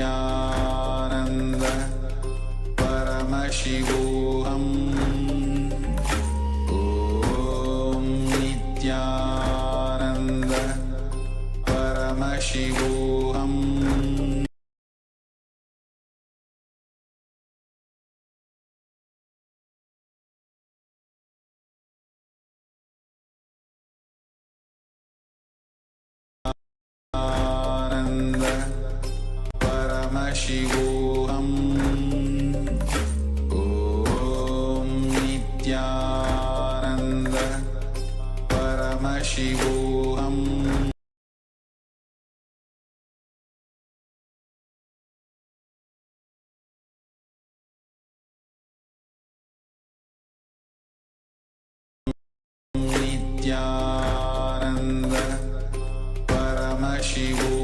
Nityananda Paramashivam. Om Nityananda Paramashivam. Ananda Paramashivam. Om Nityananda Paramashivam. Nityananda Paramashivam.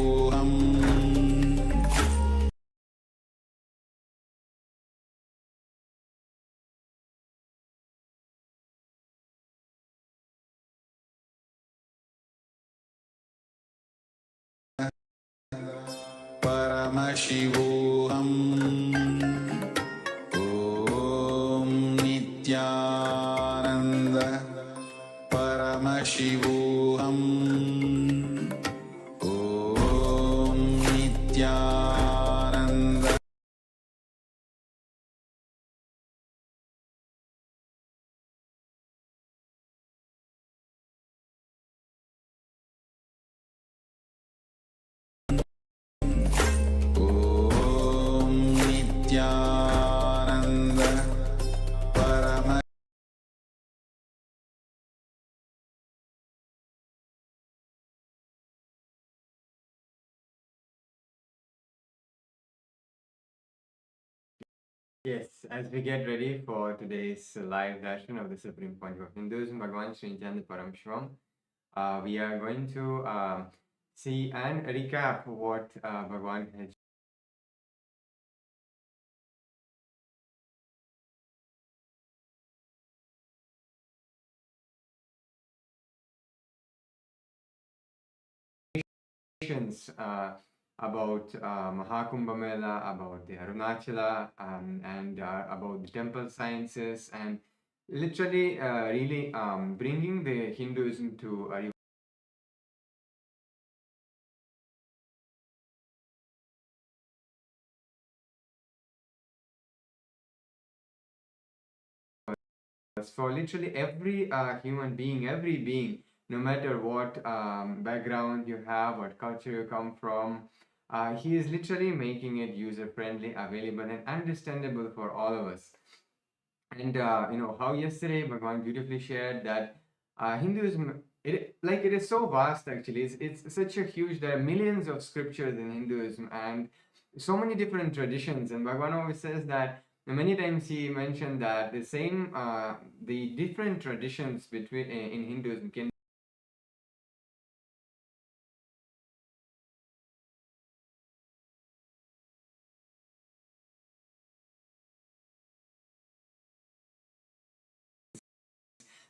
Paramashivam. Om Nityananda Paramashivam. Om Nityananda Om Nityananda Paramashivam. Yes, as we get ready for today's live Darshan of the Supreme Pontiff of Hinduism, Bhagavan Sri Nityananda Paramashivamam, we are going to see and recap what Bhagavan had about Mahakumbha Mela, about the Arunachala, and about the temple sciences, and literally really bringing the Hinduism to a for literally every human being, every being, no matter what background you have, what culture you come from, he is literally making it user friendly, available, and understandable for all of us. And how yesterday Bhagavan beautifully shared that Hinduism, it is so vast actually. It's such a huge. There are millions of scriptures in Hinduism and so many different traditions. And Bhagavan always says that many times he mentioned that the different traditions between in Hinduism can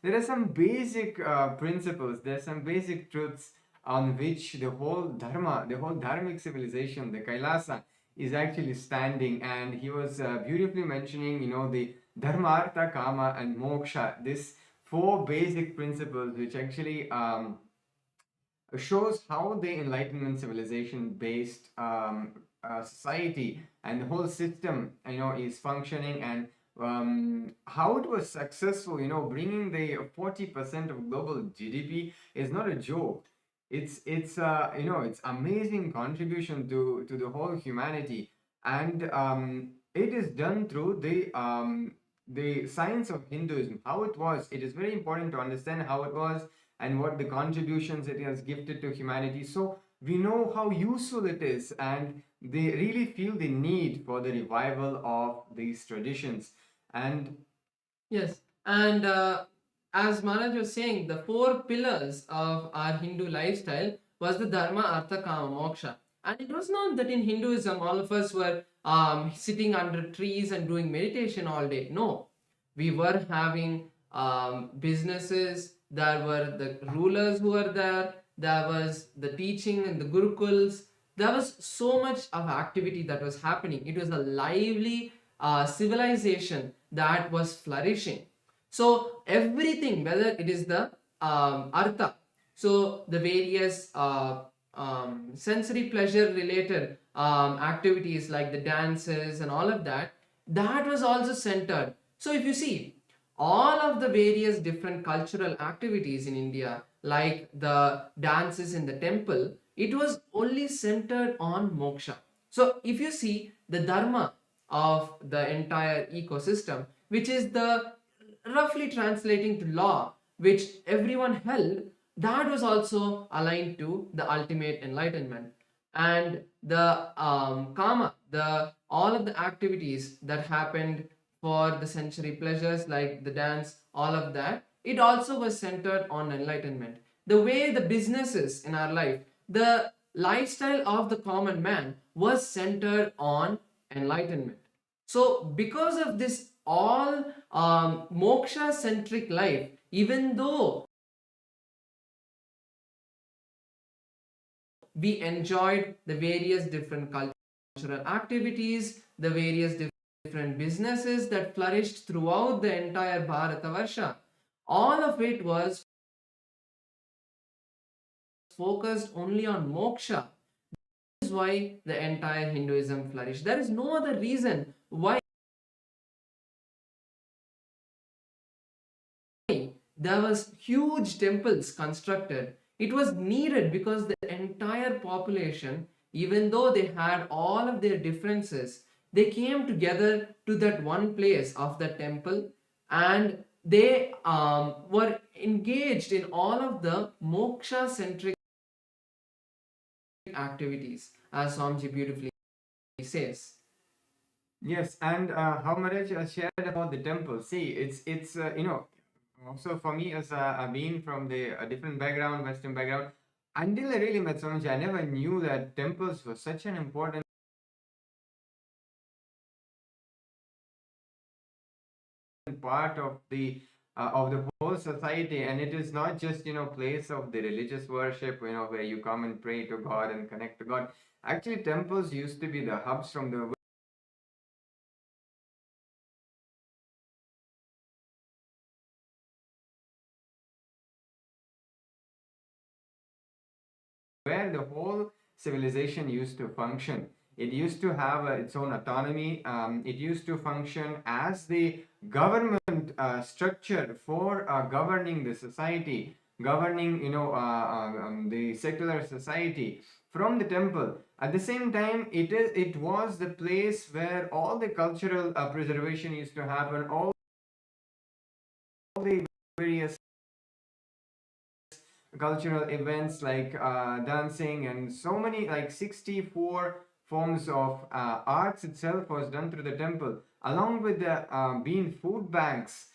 there are some basic principles, there are some basic truths on which the whole dharma, the whole dharmic civilization, the Kailasa, is actually standing. And he was beautifully mentioning, the dharma, artha, kama, and moksha, this four basic principles which actually shows how the Enlightenment civilization based society and the whole system is functioning, and how it was successful. Bringing the 40% of global GDP is not a joke. It's amazing contribution to the whole humanity, and it is done through the science of Hinduism. How it was, it is very important to understand how it was and what the contributions it has gifted to humanity, so we know how useful it is, and they really feel the need for the revival of these traditions. And Yes, and as Maharaj was saying, the four pillars of our Hindu lifestyle was the Dharma, Artha, Kama, Moksha. And it was not that in Hinduism all of us were sitting under trees and doing meditation all day. No, we were having businesses. There were the rulers who were there. There was the teaching in the Gurukuls. there was so much of activity that was happening. It was a lively civilization that was flourishing. So everything, whether it is the artha, so the various sensory pleasure related activities like the dances and all of that, that was also centered. So if you see all of the various different cultural activities in India, like the dances in the temple, it was only centered on moksha. So if you see the dharma of the entire ecosystem, which is the roughly translating to law, which everyone held, that was also aligned to the ultimate enlightenment. And the karma, the all of the activities that happened for the sensory pleasures like the dance, all of that, it also was centered on enlightenment. The way the businesses in our life, the lifestyle of the common man was centered on enlightenment. So because of this all moksha centric life, even though we enjoyed the various different cultural activities, the various different businesses that flourished throughout the entire Bharatavarsha, all of it was focused only on moksha. This is why the entire Hinduism flourished. There is no other reason why there was huge temples constructed. It was needed because the entire population, even though they had all of their differences, they came together to that one place of the temple, and they were engaged in all of the moksha centric activities, as Swamiji beautifully says. Yes, and how Maharaj shared about the temple. See, it's also for me as being from the different background, Western background, until I really met Swamiji, I never knew that temples were such an important part of the whole society. And it is not just place of the religious worship, where you come and pray to God and connect to God. Actually, temples used to be the hubs from the where the whole civilization used to function. It used to have its own autonomy. It used to function as the government structure for governing the society, governing the secular society from the temple. At the same time, it was the place where all the cultural preservation used to happen. All the various cultural events like dancing and so many, like 64 forms of arts itself was done through the temple, along with the being food banks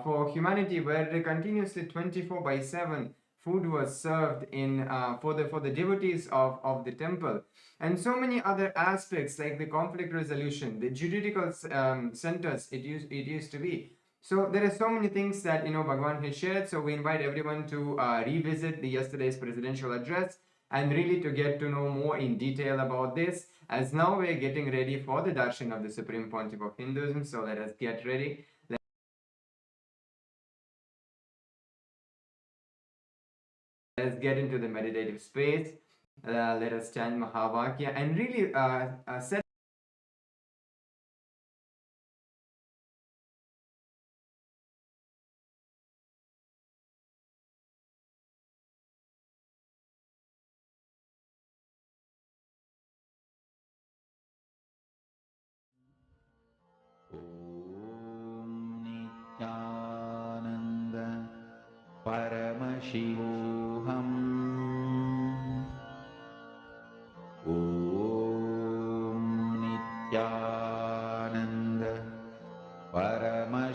for humanity, where they continuously 24/7 food was served in for the devotees of the temple. And so many other aspects like the conflict resolution, the juridical centers it used to be. So there are so many things that Bhagavan has shared. So we invite everyone to revisit the yesterday's presidential address and really to get to know more in detail about this. As now we're getting ready for the Darshan of the Supreme Pontiff of Hinduism. So let us get ready. Let's get into the meditative space. Let us chant Mahavakya and really set Nityanand परमशिवोऽहम् ॐ नित्यानन्द परमशिवोऽहम्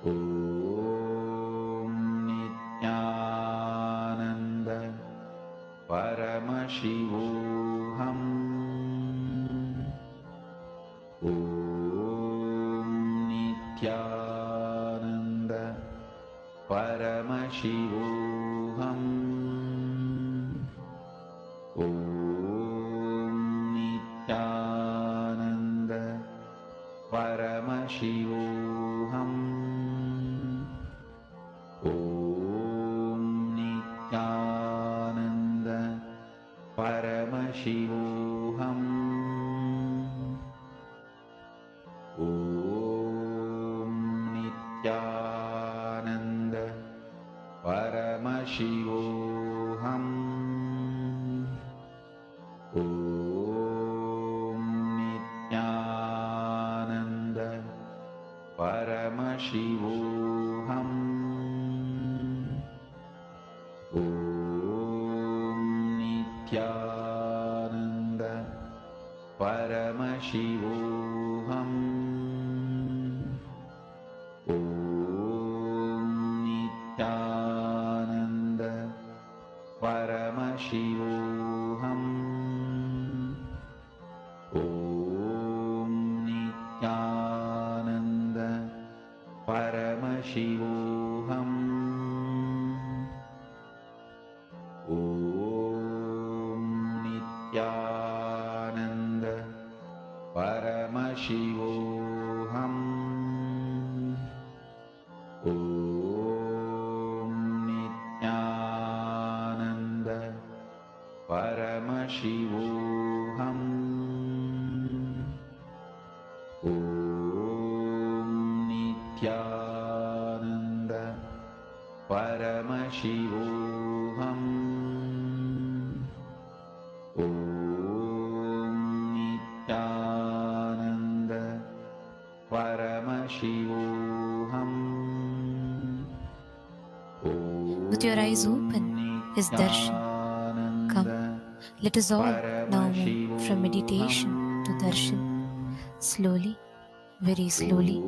ॐ नित्यानन्द परमशिवोऽहम् ॐ नित्यानन्द परमशिवोऽहम् Om Nityananda Paramashivoham. Om Nityananda Paramashivoham. Om Nityananda Paramashivoham. Om Nityananda Paramashivoham. Om Nityananda Paramashivoham. Om Nityananda Paramashivoham. Om Nityananda Paramashivoham. Om Nityananda Paramashivoham. Om Nityananda Paramashivoham. Om Nityananda Paramashivoham. Om Nityananda Paramashivoham. With your eyes open is Darshan. Come, let us all now move from meditation to Darshan. Slowly, very slowly,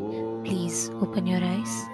please open your eyes.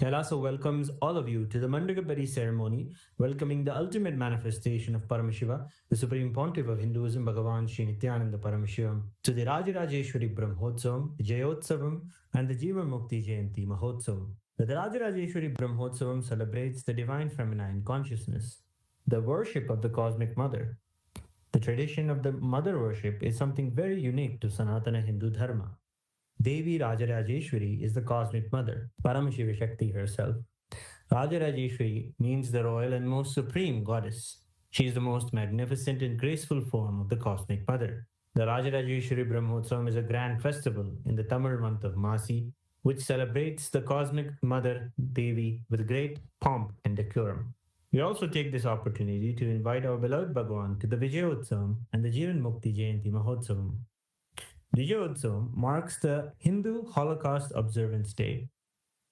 Kailasa welcomes all of you to the Mandagapari ceremony, welcoming the ultimate manifestation of Paramashiva, the Supreme Pontiff of Hinduism, Bhagavan Sri Nityananda Paramashivamurthy, to the Rajarajeshwari Brahmotsavam, the Jayotsavam, and the Jiva Mukti Jayanti Mahotsavam. The Rajarajeshwari Brahmotsavam celebrates the divine feminine consciousness, the worship of the cosmic mother. The tradition of the mother worship is something very unique to Sanatana Hindu Dharma. Devi Rajarajeshwari is the cosmic mother, Paramashiva Shakti herself. Rajarajeshwari means the royal and most supreme goddess. She is the most magnificent and graceful form of the cosmic mother. The Rajarajeshwari Brahmotsavam is a grand festival in the Tamil month of Masi, which celebrates the cosmic mother Devi with great pomp and decorum. We also take this opportunity to invite our beloved Bhagavan to the Vijayotsavam and the Jivan Mukti Jayanti Mahotsavam. Vijayotsavam marks the Hindu Holocaust Observance Day.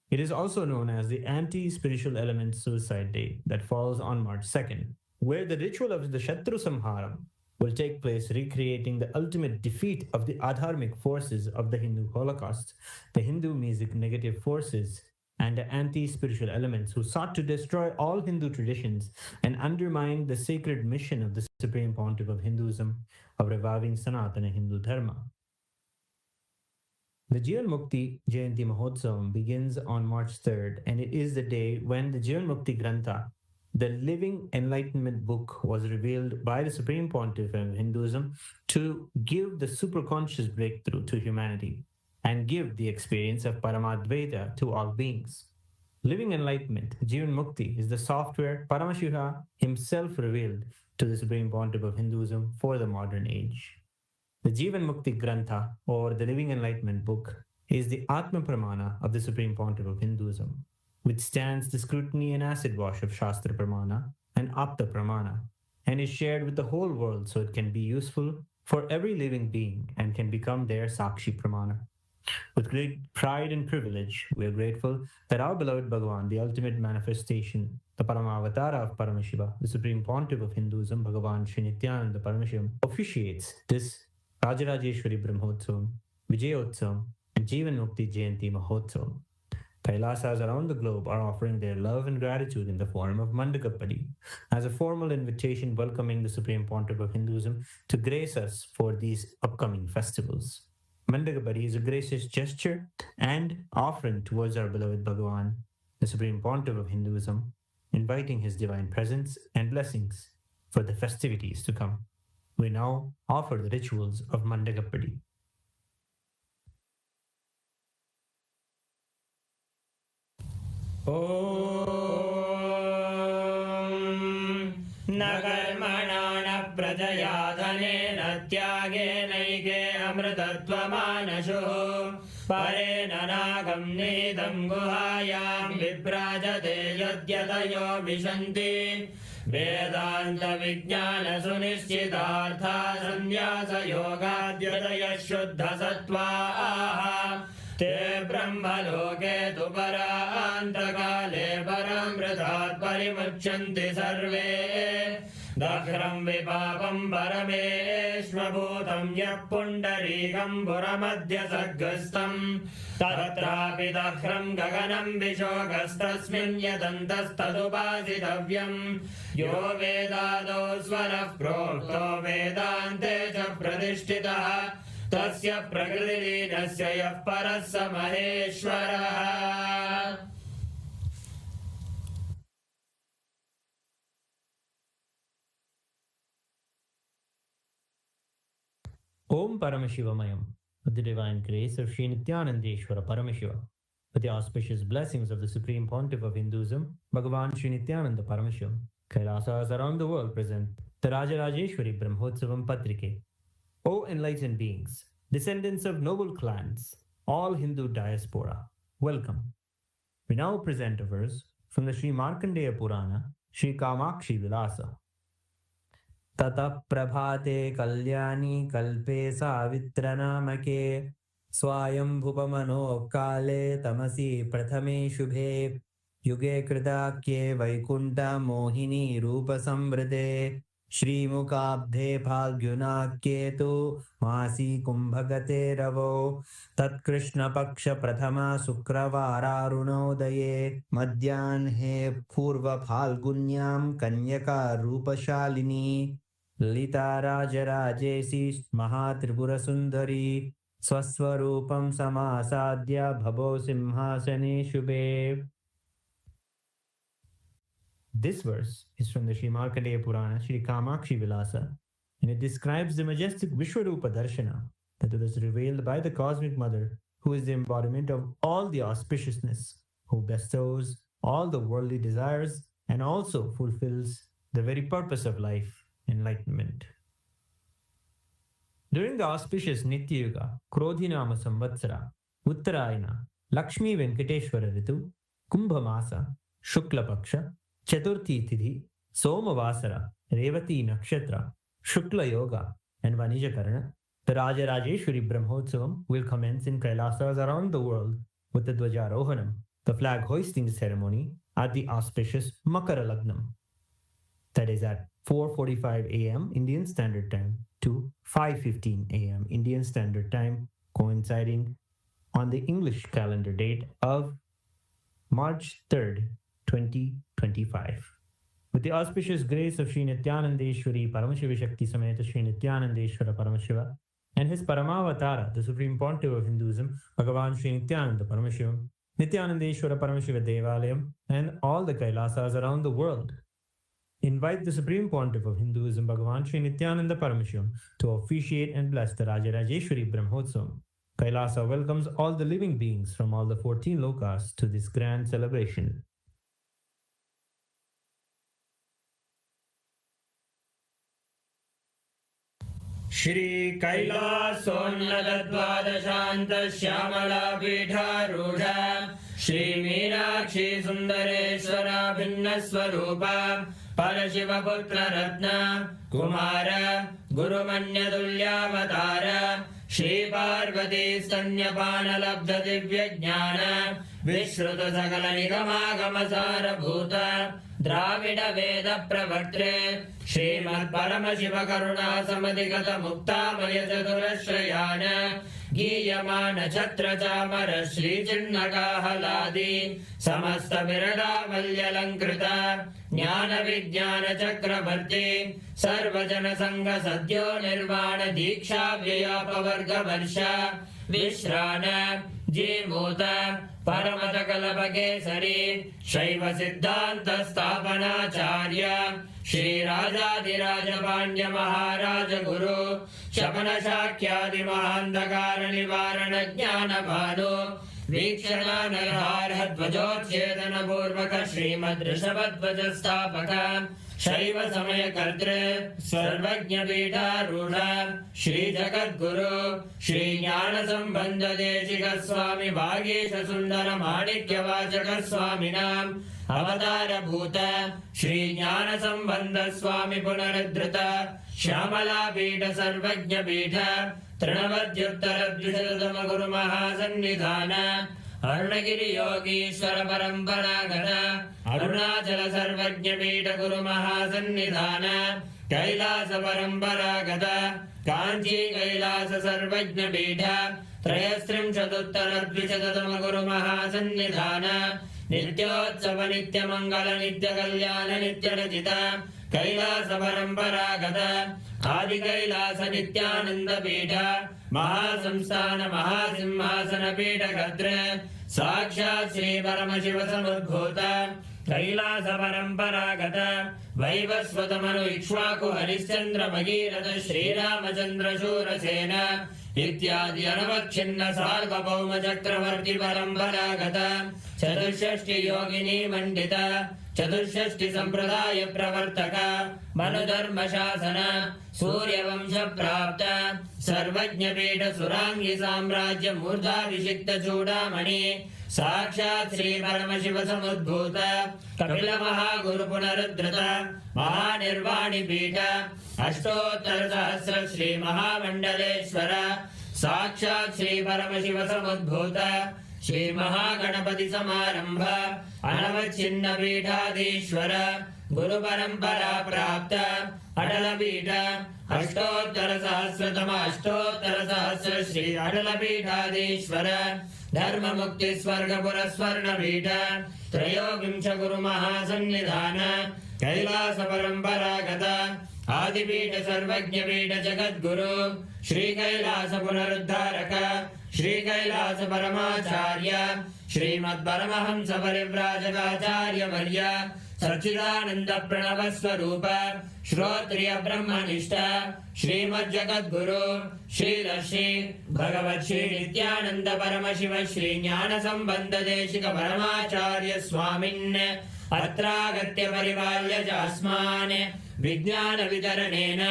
It is also known as the Anti-Spiritual Element Suicide Day that falls on March 2nd, where the ritual of the Shatru Samharam will take place, recreating the ultimate defeat of the adharmic forces of the Hindu Holocaust, the Hindu music negative forces, and the anti-spiritual elements who sought to destroy all Hindu traditions and undermine the sacred mission of the Supreme Pontiff of Hinduism of reviving Sanatana Hindu Dharma. The Jivan Mukti Jayanti Mahotsavam begins on March 3rd, and it is the day when the Jivan Mukti Grantha, the living enlightenment book, was revealed by the Supreme Pontiff of Hinduism to give the superconscious breakthrough to humanity and give the experience of Paramadvaita to all beings. Living enlightenment, Jivan Mukti, is the software Paramashiva himself revealed to the Supreme Pontiff of Hinduism for the modern age. The Jivan Mukti Grantha, or the Living Enlightenment book, is the Atma Pramana of the Supreme Pontiff of Hinduism, which stands the scrutiny and acid wash of Shastra Pramana and Apta Pramana, and is shared with the whole world so it can be useful for every living being and can become their Sakshi Pramana. With great pride and privilege, we are grateful that our beloved Bhagavan, the ultimate manifestation, the Paramavatara of Paramashiva, the Supreme Pontiff of Hinduism, Bhagavan Sri Nityananda Paramashivamurthy, officiates this Rajarajeshwari Brahmotsavam, Vijayotsavam, and Jivan Mukti Jayanti Mahotsavam. Kailasas around the globe are offering their love and gratitude in the form of Mandakapadi, as a formal invitation welcoming the Supreme Pontiff of Hinduism to grace us for these upcoming festivals. Mandakapadi is a gracious gesture and offering towards our beloved Bhagavan, the Supreme Pontiff of Hinduism, inviting his divine presence and blessings for the festivities to come. We now offer the rituals of Mandakapadi. Nagarmana prajaya dhanena tyagena amritatvamanashu parena nagam nidam guhayam viprajate yadyatayo vishanti Vedanta vijnana sunishchitartha sanyasa yogadyataya shuddha sattva te brahmaloke tu parantrakale paramritat parimuchanti sarve dakhram vipapam parameshvabhutam yah pundarikam puramadhya saggastam tatrapi dakhram gaganam vishogastasmin yadantastadupasitavyam yo vedado swarah prokto vedante cha pradishtitah tasya prakritilinasya yah parassa maheshwarah. Om Paramashivamaya, with the divine grace of Sri Nithyanandeshwara Paramashiva, with the auspicious blessings of the Supreme Pontiff of Hinduism, Bhagavan Sri Nityananda Paramashivamurthy, Kailasas around the world present the Rajarajeshwari Brahmotsavam Patrike. O enlightened beings, descendants of noble clans, all Hindu diaspora, welcome. We now present a verse from the Sri Markandeya Purana, Sri Kamakshi Vilasa. Tata prabhate kalyani kalpe savitranamake swayam bhupamano kale tamasi prathame shubhe yuge kridakye vaikunta mohini rupa samvrite Shri Mukabdhe Phalgyunakye tu Masi Kumbhagate Ravo Tat Krishna Paksha Prathama Sukravara Runodaye Madhyanhe Purva Phalgunyam Kanyaka Rupashalini Lita Rajarajesi Mahatripura Sundari Swaswarupam Samasadya Bhavo Simhasane Shubhe. This verse is from the Sri Markandeya Purana, Sri Kamakshi Vilasa, and it describes the majestic Vishwarupa Darshana that was revealed by the Cosmic Mother, who is the embodiment of all the auspiciousness, who bestows all the worldly desires and also fulfills the very purpose of life, enlightenment. During the auspicious Nitya Yuga, Krodhinama Samvatsara, Uttarayana, Lakshmi Venkateshwara Ritu, Kumbha Masa, Shukla Paksha, Chaturthi Tidhi, Somavasara, Revati Nakshatra, Shukla Yoga, and Vanijakarana, the Rajarajeshwari Brahmotsavam will commence in Kailasas around the world with the Dwajarohanam, the flag hoisting ceremony, at the auspicious Makara Lagnam. That is at 4:45 a.m. Indian Standard Time to 5:15 a.m. Indian Standard Time, coinciding on the English calendar date of March 3rd, 2025. With the auspicious grace of Sri Nithyanandeshwari Paramashiva Shakti Sameta Sri Nithyanandeshwara Paramashiva and his Paramavatara, the Supreme Pontiff of Hinduism, Bhagavan Sri Nithyananda ParamashivamNithyanandeshwara Paramashiva Devalayam, and all the Kailasas around the world invite the Supreme Pontiff of Hinduism, Bhagavan Sri Nithyananda Paramashivamurthy, to officiate and bless the Rajarajeshwari Brahmotsavam. Kailasa welcomes all the living beings from all the 14 lokas to this grand celebration. Shri Kailasonnadadvadashanta Shyamala Pidharudha Shri Meenakshi Sundareshwara Bhinnaswarupa Parashiva Putra Ratna Kumara Guru Manyadulyavatara Shri Parvati Stanyapana Labdha Divya Jnana Vishruta Sakala Nigama Sara Bhuta Dravida Veda Pravartre Srimad Paramashiva Karuna Samadhigata Mukta Maya Chaturashrayana Giyamana Chatra Chamara Shri Chinnaka Haladi Samasta Virada Valyalankrita Jnana Vijnana Chakravarti Sarvajana Sangha Sadhyo Nirvana Diksha Vyapavarga Varsha Vishrana Jimuta Paramata Kalapakesari Shaiva Siddhanta Sthapanacharya Shri Rajadiraja Pandya Maharaja Guru Shapana Shakyadi Mahandakara Nivarana Jnana Bhanu Vikshana Narhara Dvajotchedana Purvaka Srimad Rishabhadvaja Sthapaka Shaiva Samaya Kartre Sarvajna Pita Rudha Shri Jagat Guru Shri Jnana Sambandha Deshika Swami Bhagesha Sundara Manikya Vachaka Swaminam Avatara Bhuta Shri Jnana Sambandha Swami Punaradhrita Shyamala Pita Sarvajna Pita Trinavadyuttara Dvishatama Guru Mahasannidhana Arunagiri Yogishwara Paramparagata Arunachala Sarvajna Pita Guru Mahasannidhana Kailasa Paramparagata Kanchi Kailasa Sarvajna Pita Trayastrim Chaduttara Dvishatama Guru Mahasannidhana Nityotsava Nitya Mangala Nitya Kalyana Nitya Rajita Kailasa Paramparagata Adi Kailasa Nityananda Pita Mahasamsthana Mahasimhasana Pita Gadre Sakshat Sri Paramashiva Samudbhuta Kailasa Paramparagata Vaivasvatamanu Ikshvaku Harishchandra Bhagirata Shri Ramachandra Shurasena Ityadi Anavachinna Sarvabhauma Chakravarti Paramparagata Chaturshashti Yogini Mandita Chaturshashti Sampradaya Pravartaka Manudharma Shasana Surya Vamsha Prapta Sarvajna Pita Surangi Samrajya Murdha Vishikta Chudamani Sakshat Sri Paramashiva Samudbhuta Kapila Mahaguru Punaruddhrita Mahanirvani Pita Ashtottara Sahasra Sri Mahamandaleshwara Sakshat Sri Paramashiva Samudbhuta Shri Mahaganapati Samarambha Anavachinna Pithadishwara Guru Parampara Prapta Adala Pita Ashtottara Sahasratama Ashtottara Sahasra Shri Adala Pithadishwara Dharma Mukti Swarga Puraswarna Pita Trayogimcha Guru Mahasannidhana Kailasa Paramparagata Adipita Sarvajna Pita Jagat Guru Shri Kailasa Punaruddharaka Shri Kailasa Paramacharya Srimad Paramahamsa Parivrajagacharya Varya Sachidananda Pranavaswarupa Shrotriya Brahmanishta Srimad Jagat Guru Shri Lashi Bhagavat Shri Nithyananda Paramashiva Shri Jnana Sambandha Deshika Paramacharya Swamin Atragatya Parivalya Jasmane विज्ञानवितरणेन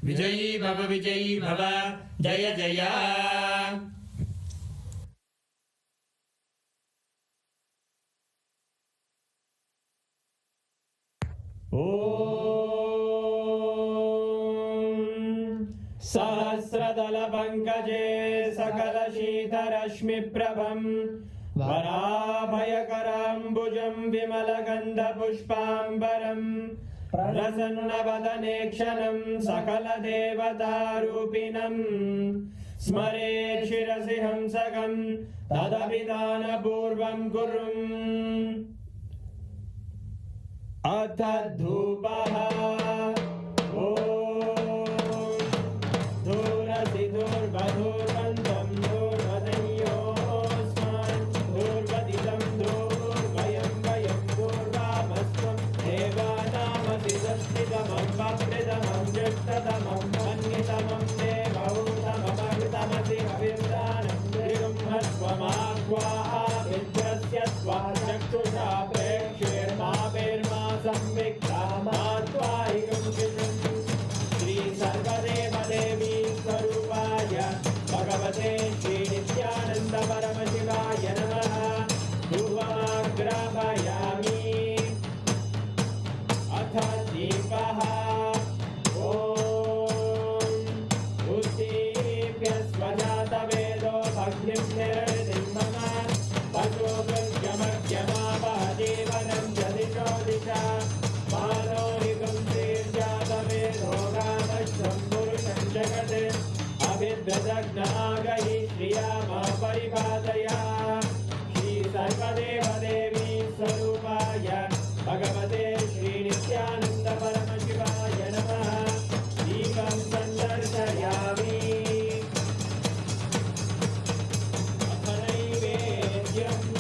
विजयी भव जय जय। सहस्रदलपङ्कजे सकलशीतरश्मिप्रभम् वराभयकराम्बुजं विमलगन्धपुष्पाम्बरम् प्रसन्नवदने क्षणं सकलदेवतारूपिणम् स्मरेत् शिरसि हंसकं तदभिधानपूर्वं कुर्वन्। अथ धूपः दूरसि दूर्वधूर्वन्तं दूर्वदयोस्मान् दूर्वदितं दूर्वयं वयं दूर्वामस्त्वं देवानामसि संस्थितमं वप्रदमं ज्येष्ठतमं मन्यतमं देवहूतममृतमसि हविर्दानं त्रिगुम्हस्वमाह्वाः विद्रस्य त्वा चक्षुषा प्रेक्ष्येर्मा संविक्ता मात्वाहिकं कृतं। श्री सर्वदेवदेवी स्वरूपाय भगवते श्री नित्यानंद परमशिवाय नमः। धूपमाग्रापयामि। अथ दीपः। उद्दीप्य स्वजातवेदो भग्निं निरृतिं मम पशुभृत्यमर्त्यमावह जीवनं च दिशो दिशा मानोरिकं श्रीर्जातवेदो गामश्वं पुरुषं जगत् अभिद्वदग्नागहि श्रिया मा परिपादया। श्री सर्वदेवदेवी स्वरूपाय भगवते श्री नित्यानंद परमशिवाय नमः। दीपं सन्दर्शयामि। अथ नैवेद्यम्।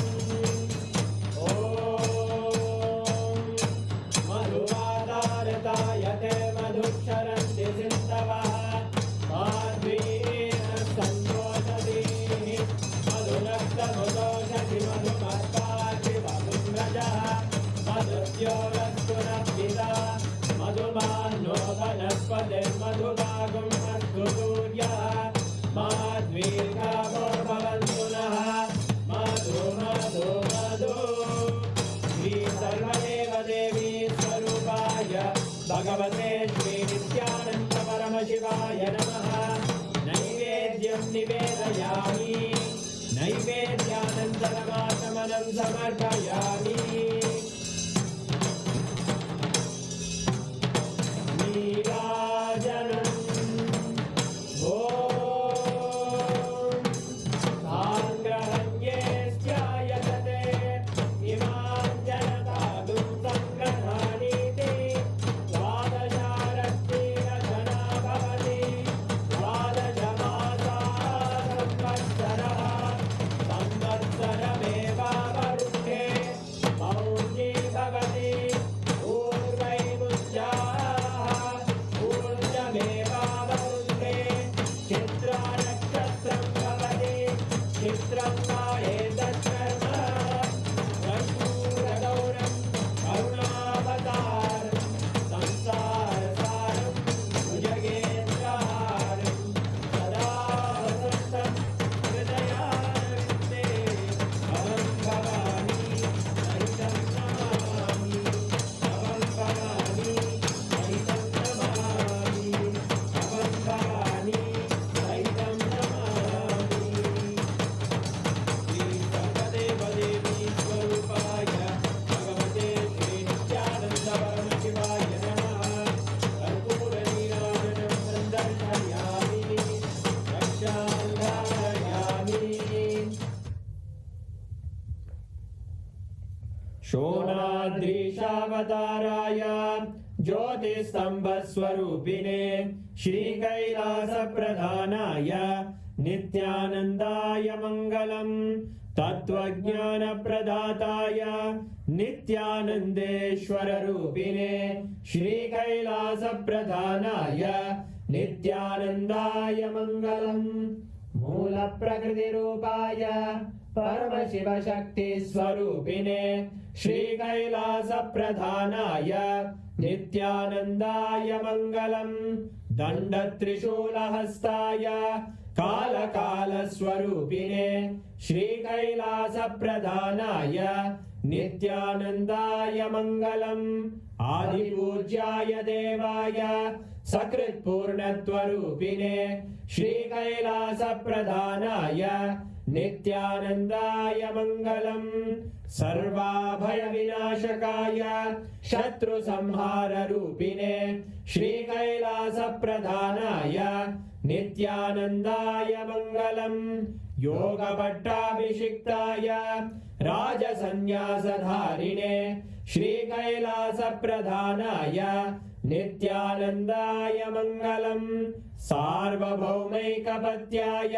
मधुवादारतायते मधुक्षरन्ति सिन्धवः माध्वीन सन्तोषति मधुनक्तमुदोषति मधुमर्काशिवपुङ्गजः मधुद्योरस्तुनप्पिता मधुमान्नो वनस्पतिर्मधुभागुं अस्तु सूर्यः माध्वीर्गावो भवन्तु नः मधु मधु मधु। श्री सर्वदेवदेवी स्वरूपाय भगवते श्री नित्यानंद परमशिवाय नमः। नैवेद्यं निवेदयामि। नैवेद्यानन्तरमाचमनं समर्पयामि। नीराजनम्। ध्यानग्रहण्येऽस्यायतते इमां जनतादुं सङ्ग्रहाणीति द्वादशारत्नेरचना भवति। द्वादशमासाः संवत्सरः संवत्सरमेवावरुध्ये मौञ्जी भवति। पूर्वैमुञ्जाः पूर्वमेवावरुध्ये चित्रानक्षत्रं भवति। चित्रं मायेतत्कर्म कर्पूरगौरं करुणावतारं संसारसारं भुजगेन्द्रहारं सदा वसन्तं हृदयारविन्दे भवं भवानी सहितं नमामि। भवं भवानी सहितं नमामि। भवं भवानी सहितं नमामि। श्री सर्वदेवदेवी स्वरूपाय भगवते श्री नित्यानंद परमशिवाय नमः। कर्पूरनीराजनं सन्दर्शयामि। रक्षां धारयामि। शोणाद्रीशावताराय ज्योतिस्तम्भस्वरूपिणे श्रीकैलासप्रधानाय नित्यानन्दाय मङ्गलम्। तत्त्वज्ञानप्रदाताय नित्यानन्देश्वररूपिणे श्रीकैलासप्रधानाय नित्यानन्दाय मङ्गलम्। मूलप्रकृतिरूपाय परमशिवशक्तिस्वरूपिणे श्रीकैलासप्रधानाय नित्यानन्दाय मङ्गलम् दण्डत्रिशूलहस्ताय कालकालस्वरूपिणे श्रीकैलासप्रधानाय नित्यानन्दाय मङ्गलम् आदिपूज्याय देवाय सकृत्पूर्णत्वरूपिणे श्रीकैलासप्रधानाय नित्यानन्दाय मङ्गलम् सर्वाभयविनाशकाय शत्रुसंहाररूपिणे श्रीकैलासप्रधानाय नित्यानन्दाय मङ्गलम् योगपट्टाभिषिक्ताय राजसन्न्यासधारिणे श्रीकैलासप्रधानाय नित्यानन्दाय मङ्गलम् सार्वभौमैकपत्याय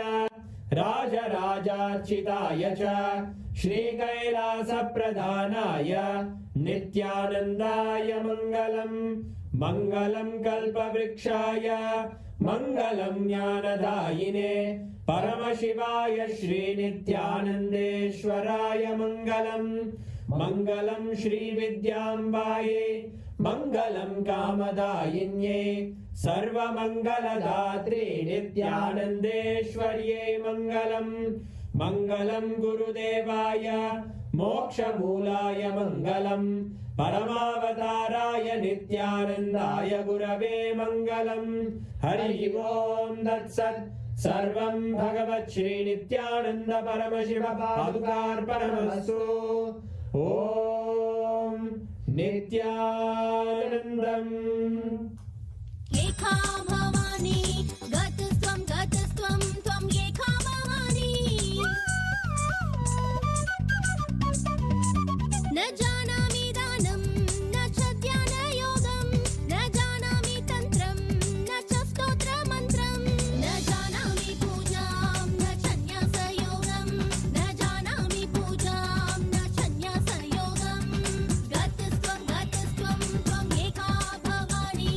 राजराजार्चिताय च श्रीकैलासप्रधानाय नित्यानन्दाय मङ्गलम् मङ्गलं कल्पवृक्षाय मङ्गलं ज्ञानदायिने परमशिवाय श्रीनित्यानन्देश्वराय मङ्गलम् मङ्गलं श्रीविद्याम्बायै मङ्गलं कामदायिन्ये सर्वमङ्गलदात्रे नित्यानन्देश्वर्यै मङ्गलम् मङ्गलं गुरुदेवाय मोक्षमूलाय मङ्गलम् परमावताराय नित्यानन्दाय गुरवे मङ्गलम् हरि ओम् तत्सत् सर्वं भगवत् श्रीनित्यानन्द परमशिव पादुकार्पणमस्तु ॐ नित्यानन्दम् एका भवानी गतस्त्वं त्वं एका भवानी न जानामि दानं न च ध्यानयोगं न जानामि तन्त्रं न च स्तोत्रमन्त्रं न जानामि पूजां न च न्यासयोगं न जानामि पूजां न च न्यासयोगं गतस्त्वं त्वं एका भवानी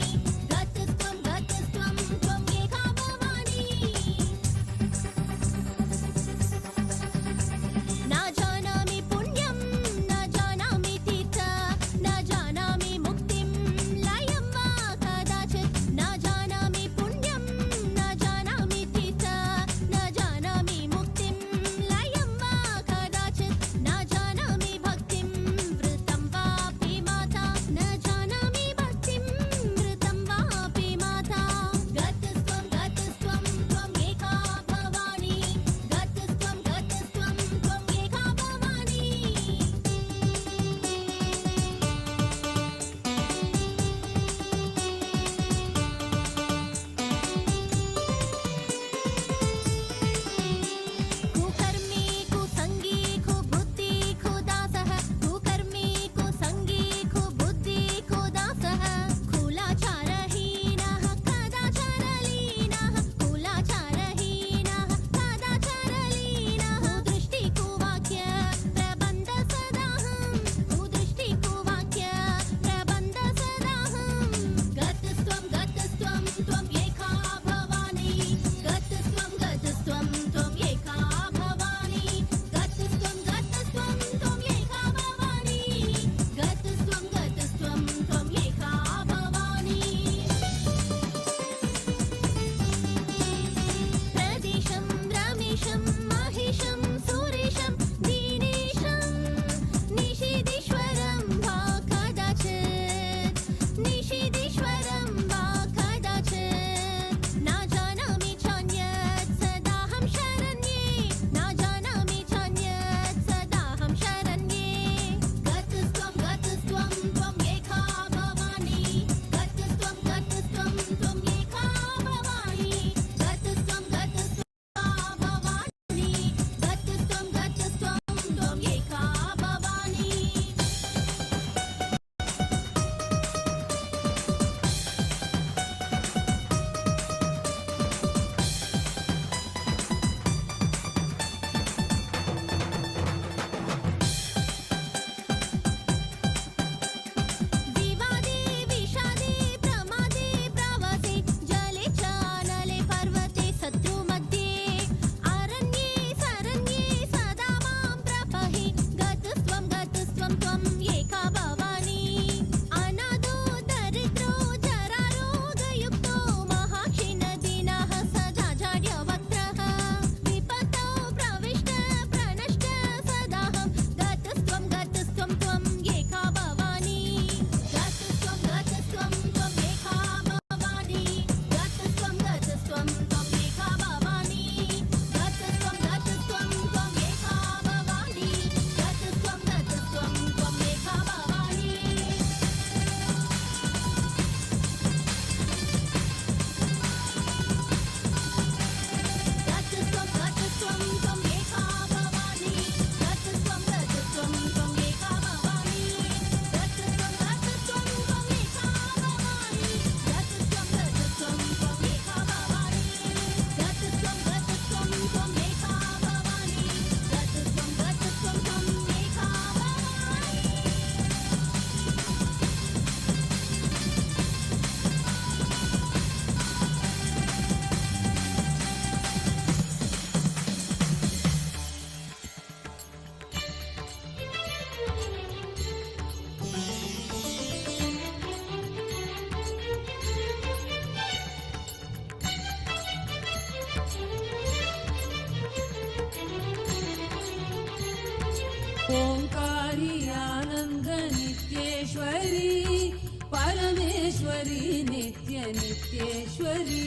ओंकारी आनंद नित्येश्वरी परमेश्वरी नित्य नित्येश्वरी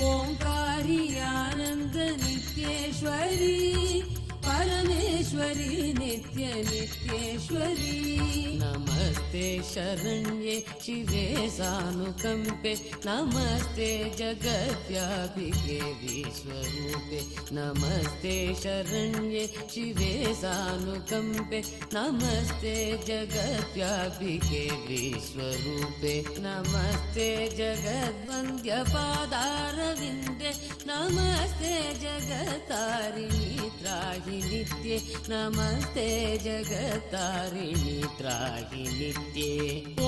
ओंकारी आनंद नित्येश्वरी परमेश्वरी नित्य नित्येश्वरी नमस्ते शरण्ये शिवे सानुकंपे नमस्ते जगत्याभिके विश्वरूपे नमस्ते शरण्ये शिवे सानुकंपे नमस्ते जगत्याभिके विश्वरूपे नमस्ते जगद्वन्द्य पादारविन्दे नमस्ते जगत्तारिणी त्राहि नित्ये नमस्ते जगत्तारिणी त्राहि नित्ये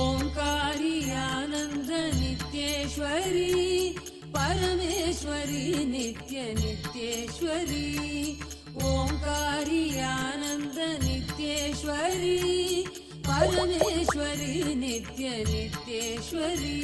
ओंकारी आनंद नित्येश्वरी परमेश्वरी नित्य नित्येश्वरी ओंकारी आनंद नित्येश्वरी परमेश्वरी नित्य नित्येश्वरी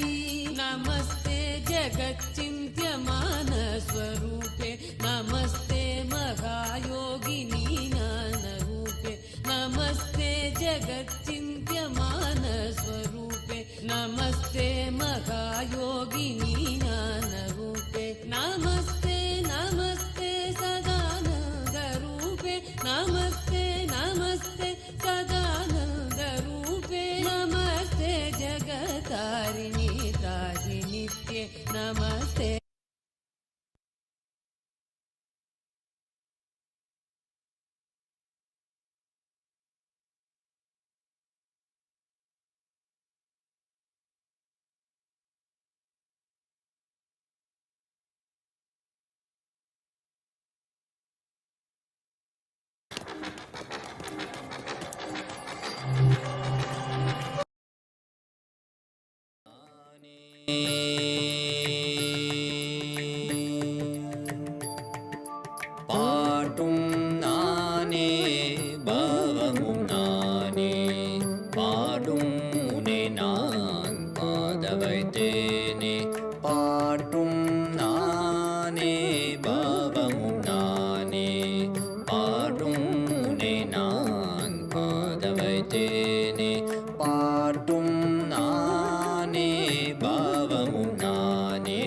नमस्ते जगच्चिन्त्यमान स्वरूपे नमस्ते महायोगिनी ज्ञानरूपे नमस्ते जगच्चिन्त्यमान स्वरूपे नमस्ते महायोगिनी ज्ञानरूपे नमस्ते नमस्ते सदानन्दरूपे नमस्ते नमस्ते सदानन्दरूपे नमस्ते जगत्तारिणी त्राहि नित्ये नमस्ते பாட்டும் நானே பாவமும் நானே பாடும் உனை நான் பாத வைத்தேனே பாட்டும் நானே பாவமும் நானே பாடும் உனை நான் பாத வைத்தேனே பாட்டும் நானே பாவமும் நானே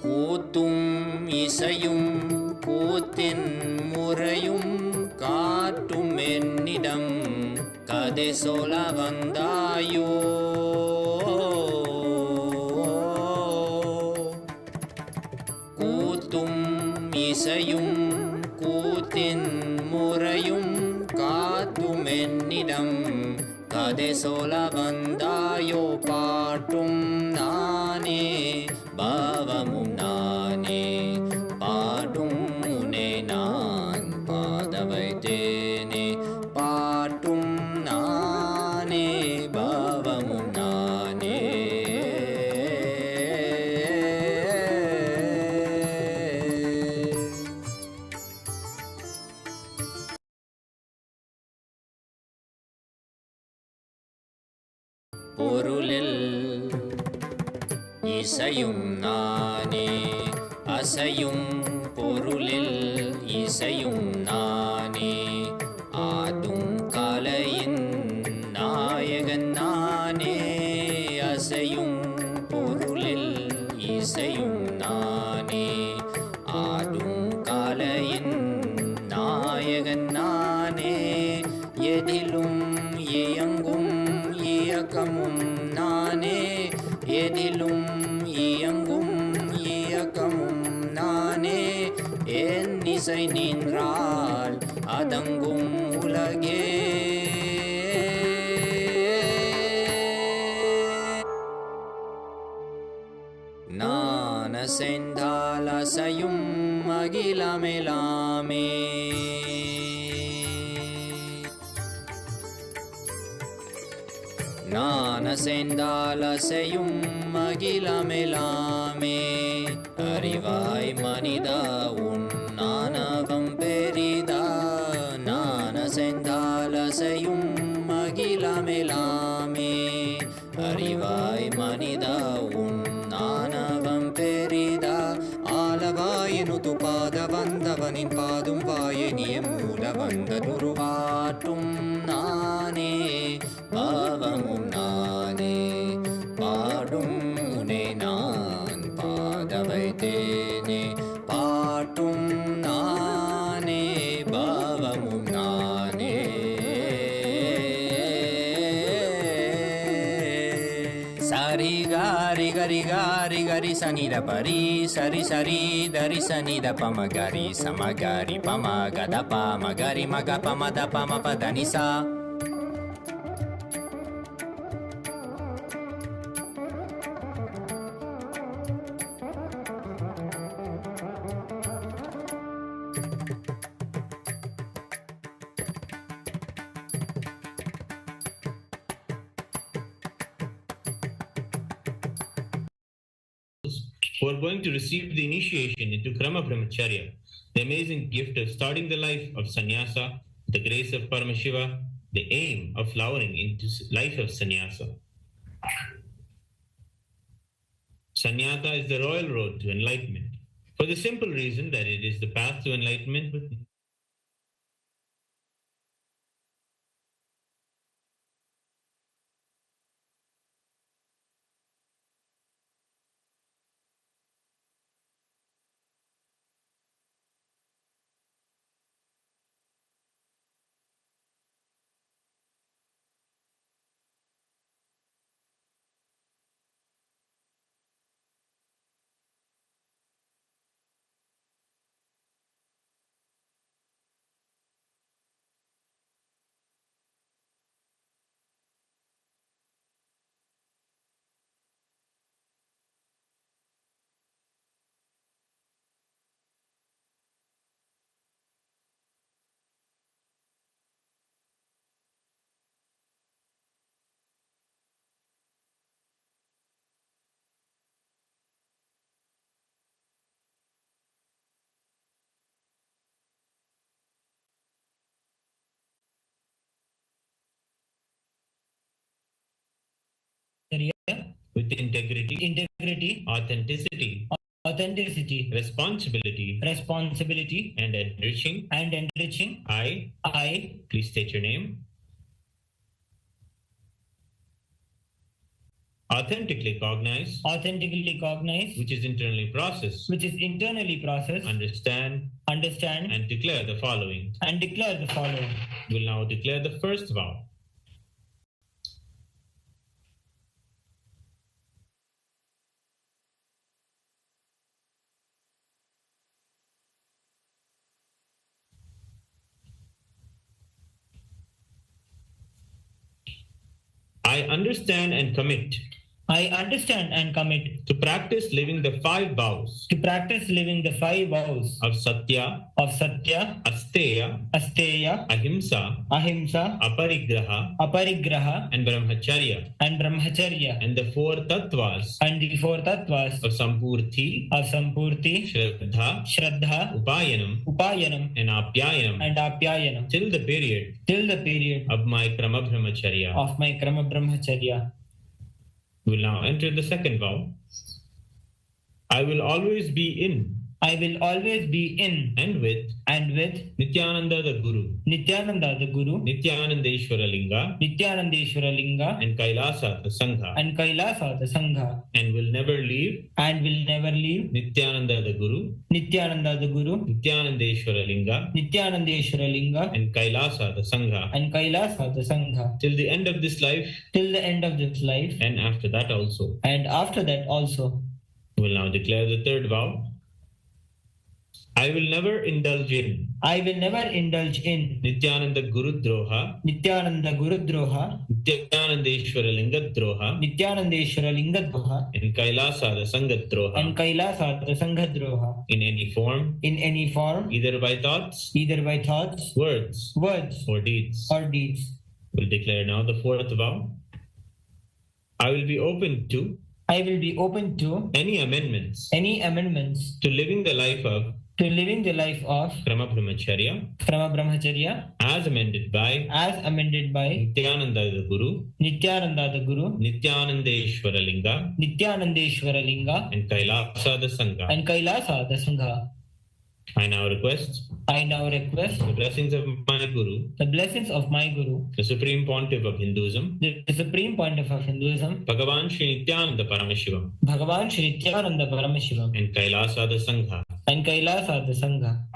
கூத்தும் இசையும் கூத்தின் முறையும் காட்டும் என்னிடம் கதை சொல்ல வந்தாயோ கூத்தும் இசையும் கூத்தின் முறையும் காட்டும் என்னிடம் கதை சொல்ல வந்தாயோ பாட்டும் நானே பாவமும் நானே பாடும் உனை நான் பாத வைத்தேனே பாட்டும் நானே பாவமும் நானே பொருளில் இசையும் நானே அசையும் பொருளில் இசையும் நானே ஆடும் கலையின் நாயகன் நானே அசையும் பொருளில் இசையும் நானே ஆடும் கலையின் நாயகன் நானே எதிலும் இயங்கும் இயக்கமும் நானே எதிலும் இயங்கும் இயக்கமும் நானே என் இசை நின்றால் அதங்கும் உலகே நான் அசைந்தால் அசையும் அகிலமெலாமே நான் அசைந்தால் அசையும் அகிலமெலாமே அறிவாய் மனிதா உன் ஆணவம் பெரிதா நான் பாதவந்தவனின் பாதும் வாயனிய மூலவந்ததுருவாட்டும் நானே பாவமும் நானே பாடும் உனை நான் பாத வைத்தேனே பாட்டும் நானே பாவமும் நானே சரி காரி கரி காரி கரி சனித பரி சரி சரி தரி சனித பம கரி சமகரி பம கத பம கரி மக பம த பம பத நிசா. who are going to receive the initiation into Krama Brahmacharya, the amazing gift of starting the life of sannyasa, the grace of Paramashiva, the aim of flowering into life of sannyasa. Sannyasa is the royal road to enlightenment, for the simple reason that it is the path to enlightenment with integrity, authenticity, responsibility, and enriching. I, please state your name. Authentically cognize, which is internally processed, understand, and declare the following. Will now declare the first vow. I understand and commit to practice living the 5 vows of Satya, Asteya, Ahimsa, Aparigraha, and Brahmacharya, and the 4 tattvas of Sampurti, Shraddha, Upayanam, and Apyayanam till the period of my Krama Brahmacharya. We will now enter the second vow. I will always be in and with Nityananda the Guru, Nityanandeshwara Linga, and Kailasa the Sangha, and will never leave Nityananda the Guru, Nityanandeshwara Linga, and Kailasa the Sangha, till the end of this life, and after that also. We will now declare the third vow. I will never indulge in Nityananda Guru Droha, Nityanandeshwara Linga Droha, and Kailasa the Sangha Droha, in any form, either by thoughts, words, or deeds. We'll declare now the fourth vow. I will be open to any amendments to living the life of Krama Brahmacharya as amended by Nityananda the Guru, Nityanandeshwara Linga, and Kailasa the Sangha. I now request the blessings of my Guru, the Supreme Pontiff of Hinduism, Bhagavan Sri Nithyananda Paramashivamand Kailasa the Sangha.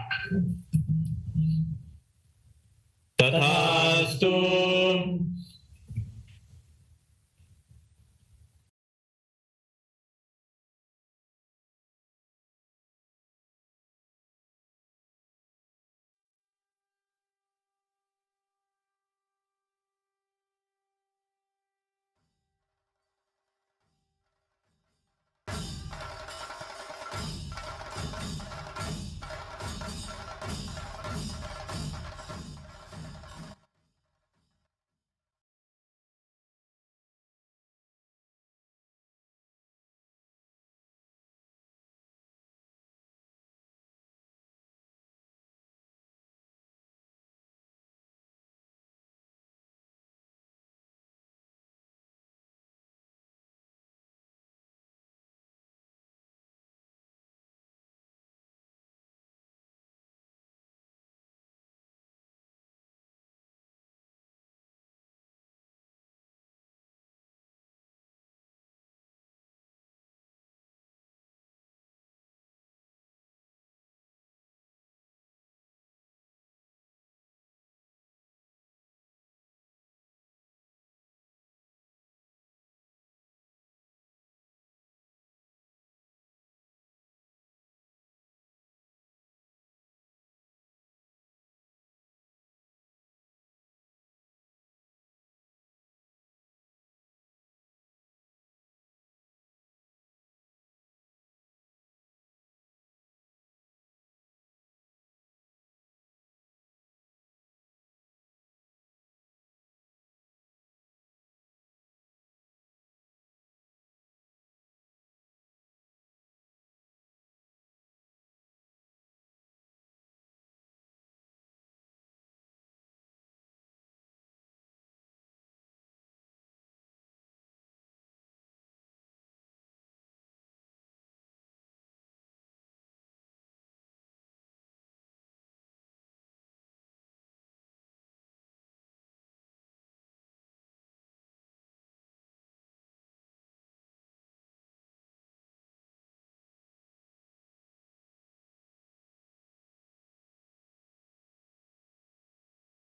Tathastu.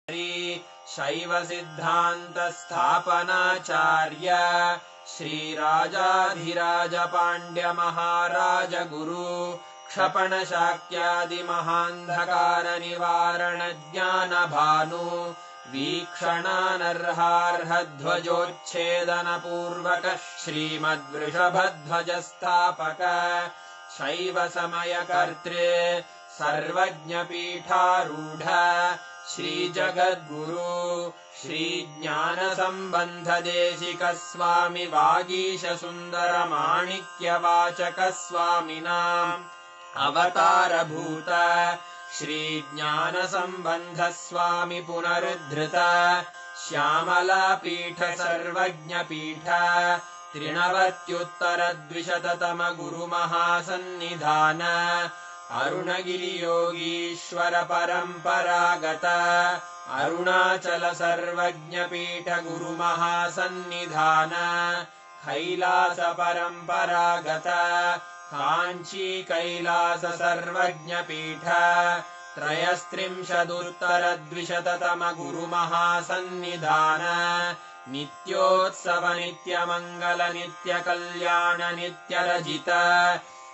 शैव सिद्धांत स्थापनाचार्य श्रीराजाधिराज पांड्य महाराज गुरु क्षपण शाक्यादि महांधकार निवारण ज्ञान भानु वीक्षणानर्हार्ह ध्वजोच्छेदन पूर्वक श्रीमद्वृषभध्वज स्थापक शैव समय कर्तृ सर्वज्ञ पीठारूढ़ श्री जगद्गुरु श्री ज्ञान संबंध देशिक स्वामी वागीश सुंदर माणिक्य वाचक स्वामिनाम् अवतार भूत श्री ज्ञान संबंध स्वामी पुनरुद्धृत श्यामला पीठ सर्वज्ञ पीठ त्रिनवत्युत्तर द्विशततम गुरु महासन्निधान अरुणगिरि योगीश्वर परंपरागत अरुणाचल सर्वज्ञ पीठ गुरु महासन्निधान कैलास परंपरागत कांची कैलास सर्वज्ञ पीठ त्रयस्त्रिंशदुत्तर द्विशततम गुरु महासन्निधान नित्योत्सव नित्य मंगल नित्य कल्याण नित्य रजित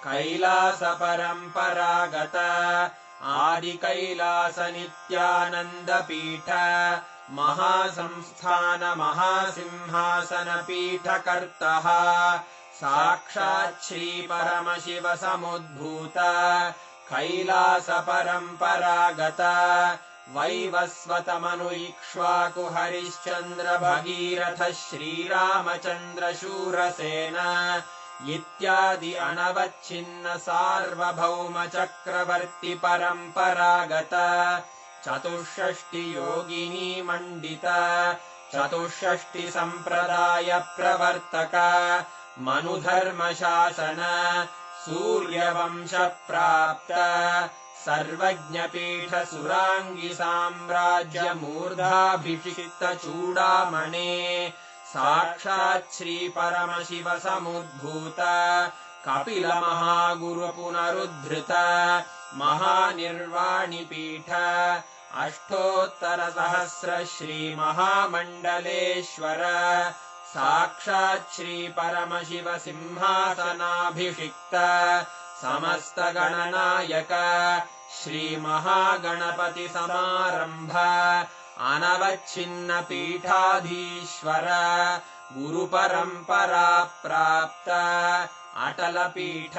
कैलास परंपरागत आदि कैलास नित्यानंद पीठ महासंस्थान महासिंहासन पीठ कर्तः साक्षात् श्री परमशिव समुद्भूत कैलास परंपरागत वैवस्वत मनु इक्ष्वाकु हरिश्चंद्र भगीरथ श्रीरामचंद्र शूरसेन इत्यादि अनवच्छिन्न सार्वभौम चक्रवर्ती परंपरागत चतुष्षष्टि योगिनी मंडित चतुष्षष्टि संप्रदाय प्रवर्तक मनुधर्म शासन सूर्यवंश प्राप्त सर्वज्ञपीठसुराङ्गि साम्राज्यमूर्धाभिषिक्तचूडामणे साक्षात् श्रीपरमशिव समुद्भूत कपिलमहागुरुपुनरुद्धृत महानिर्वाणिपीठ अष्टोत्तरसहस्र श्रीमहामण्डलेश्वर साक्षात् श्रीपरमशिव सिंहासनाभिषिक्त समस्तगणनायक श्रीमहागणपतिसमारम्भ अनवच्छिन्नपीठाधीश्वर गुरुपरम्परा प्राप्त अटलपीठ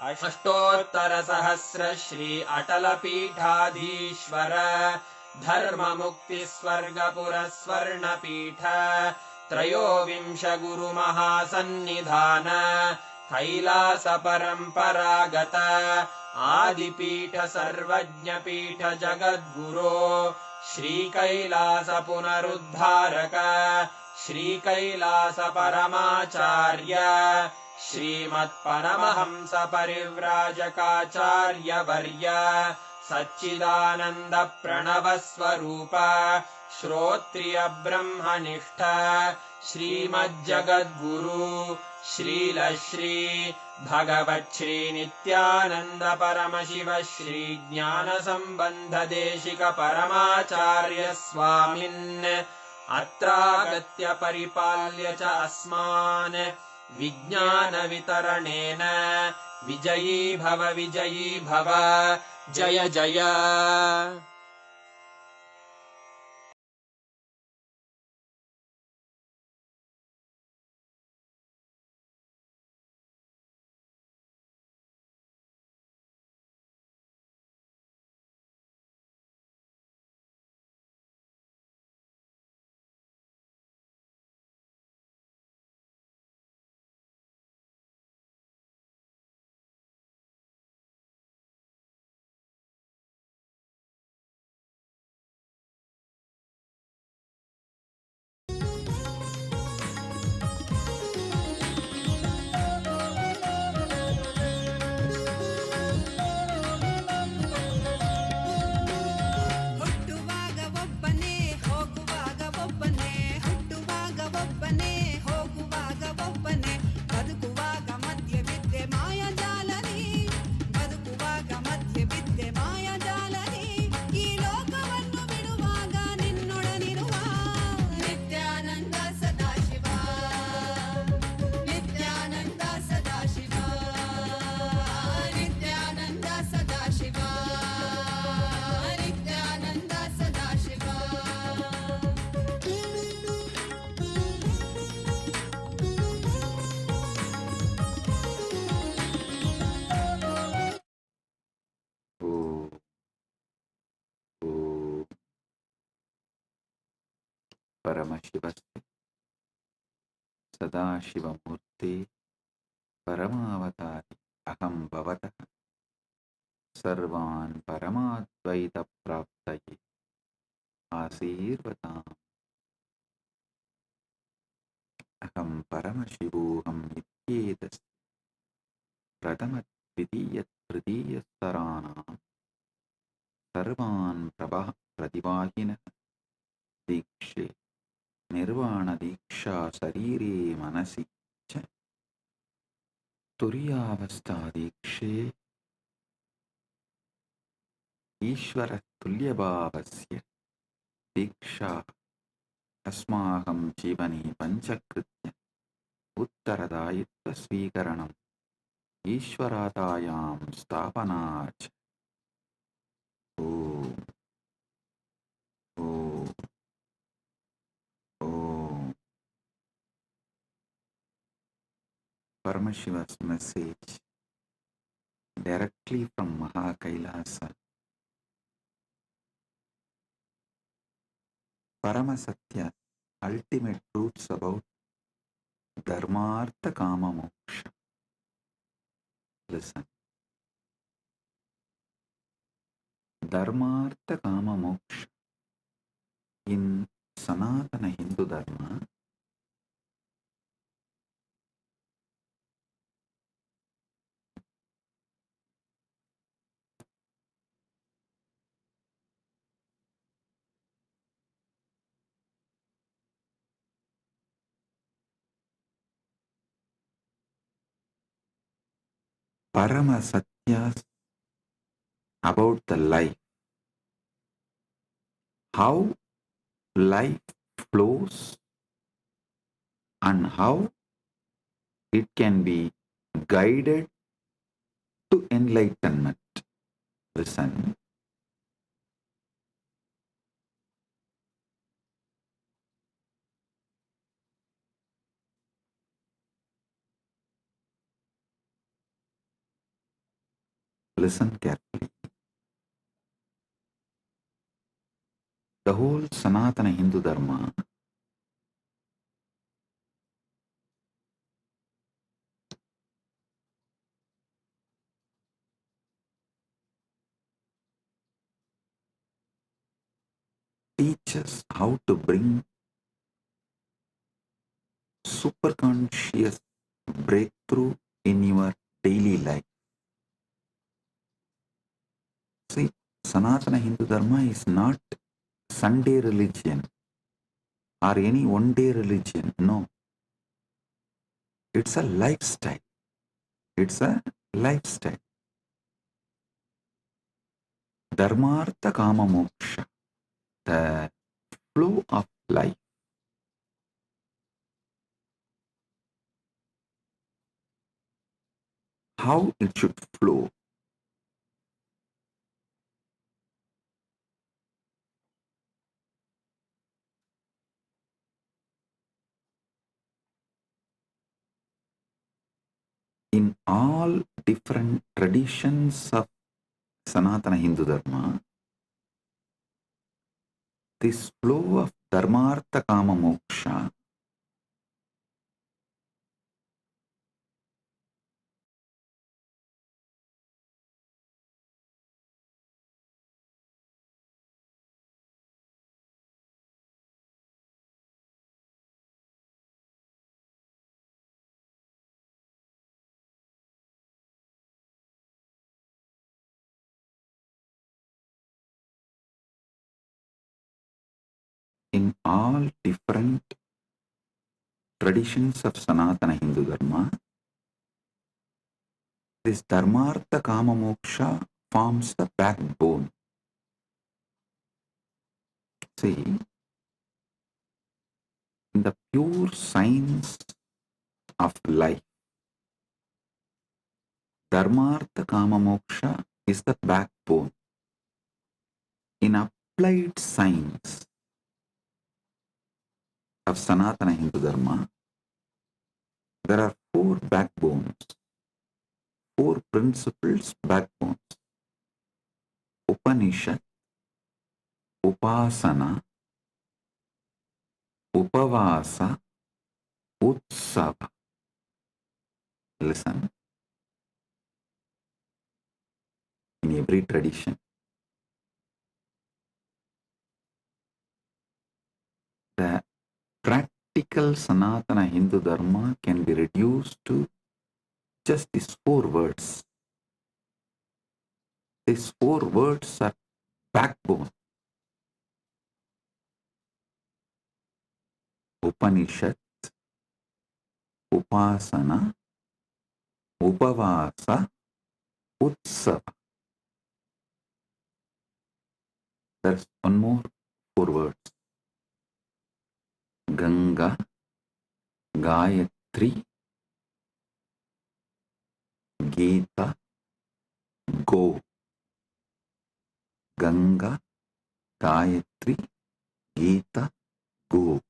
अष्टोत्तरसहस्र श्री अटलपीठाधीश्वर धर्ममुक्तिस्वर्गपुरस्वर्णपीठ त्रयोविंश गुरुमहासन्निधान कैलासपरम्परागत आदिपीठ सर्वज्ञपीठ जगद्गुरो श्रीकैलासपुनरुद्धारक श्रीकैलासपरमाचार्य श्रीमत्परमहंसपरिव्राजकाचार्यवर्य सच्चिदानन्दप्रणवस्वरूप श्रोत्रियब्रह्मनिष्ठ श्रीमज्जगद्गुरु श्रीलश्री भगवच्छ्रीनित्यानन्द परमशिव श्रीज्ञानसम्बन्धदेशिक परमाचार्य स्वामिन् अत्रागत्य परिपाल्य च अस्मान् विज्ञानवितरणेन विजयी भव जय जय। परमशिवस्य सदाशिवमूर्ते परमावतारि अहं भवतः सर्वान् परमाद्वैतप्राप्तये आशीर्वदाम्। अहं परमशिवोऽहं नित्येतस्य प्रथमद्वितीयतृतीयस्तराणां सर्वान् प्रतिवाहिनः दीक्षे निर्वाणदीक्षा शरीरे मनसि च तुर्यावस्थादीक्षे ईश्वरतुल्यभावस्य दीक्षा अस्माकं जीवने पञ्चकृत्य उत्तरदायित्वस्वीकरणम् ईश्वरातायां स्थापना च। ॐ ॐ ॐ Paramashiva's message directly from Mahakailasa. Paramasatya, ultimate truths about Dharmartha Kama Moksha. Listen. Dharmartha Kama Moksha. In Sanatana Hindu Dharma, Paramasathyas about the life, how life flows and how it can be guided to enlightenment. Listen. Listen carefully. The whole Sanatana Hindu Dharma teaches how to bring superconscious breakthrough in your daily life. See, Sanatana Hindu Dharma is not Sunday religion or any one-day religion. No. It's a lifestyle. It's a lifestyle. Dharmartha Kama Moksha, the flow of life. How it should flow. In all different traditions of Sanatana Hindu Dharma, this flow of Dharmartha Kama Moksha in all different traditions of Sanatana Hindu Dharma, this Dharmartha Kama Moksha forms the backbone. See, in the pure science of life, Dharmartha Kama Moksha is the backbone. In applied science of Sanatana Hindu Dharma, there are four backbones, four principles backbones. Upanishad, Upasana, Upavasa, Utsava. Listen. In every tradition, the practical Sanatana Hindu Dharma can be reduced to just these four words. These four words are backbone. Upanishad, Upasana, Upavasa, Utsava. There's one more four words. Ganga, Gayatri, Gita, Go. Ganga, Gayatri, Gita, Go.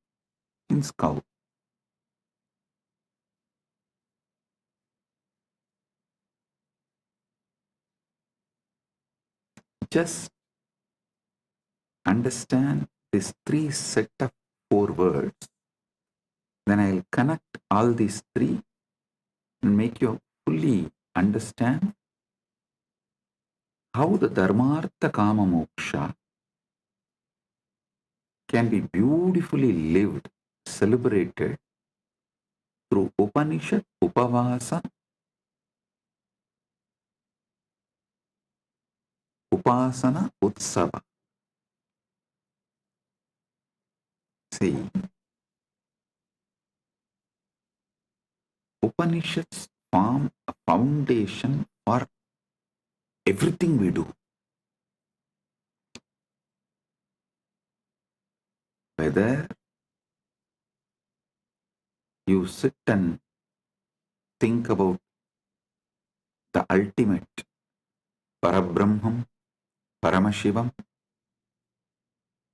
Means cow. Just understand this three set of four words, then I'll connect all these three and make you fully understand how the Dharmartha Kama Moksha can be beautifully lived, celebrated through Upanishad, Upavasa, Upasana, Utsava. See, Upanishads form a foundation or everything we do. Whether you sit and think about the ultimate Parabrahmam, Paramashivam,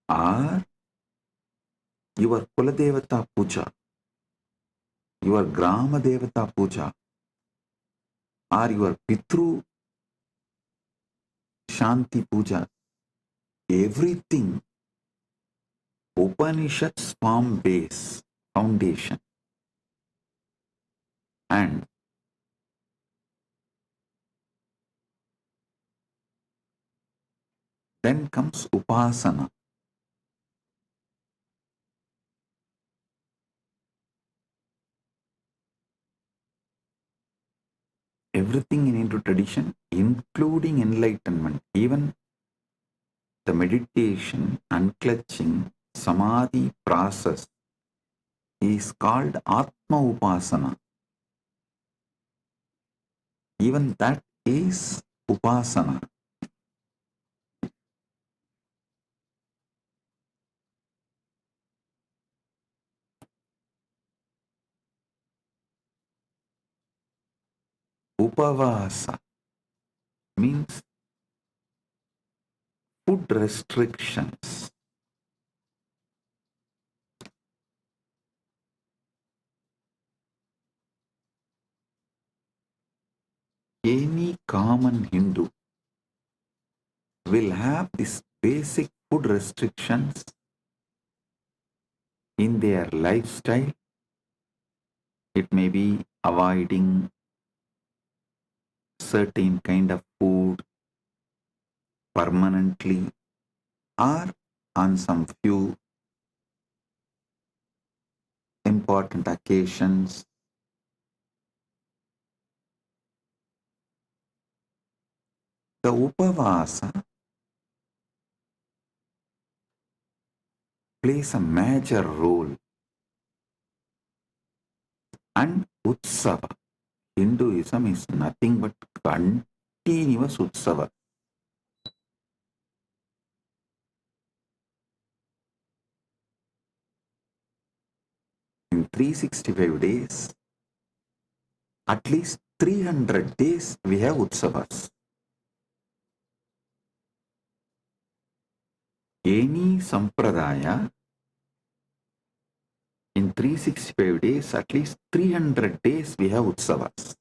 or your Kuladevata Puja, your Grama Devata Puja, or your Pitru Shanti Puja, everything Upanishads form base, foundation. And then comes Upasana. Everything in Hindu tradition, including enlightenment, even the meditation, unclutching, samadhi process is called Atma Upasana. Even that is Upasana. Upavasa means food restrictions. Any common Hindu will have these basic food restrictions in their lifestyle. It may be avoiding certain kind of food permanently or on some few important occasions. The Upavasa plays a major role, and Utsava. Hinduism is nothing but continuous Utsava. In 365 days, at least 300 days we have Utsavas. Any sampradaya, in 365 days, at least 300 days we have Utsavas.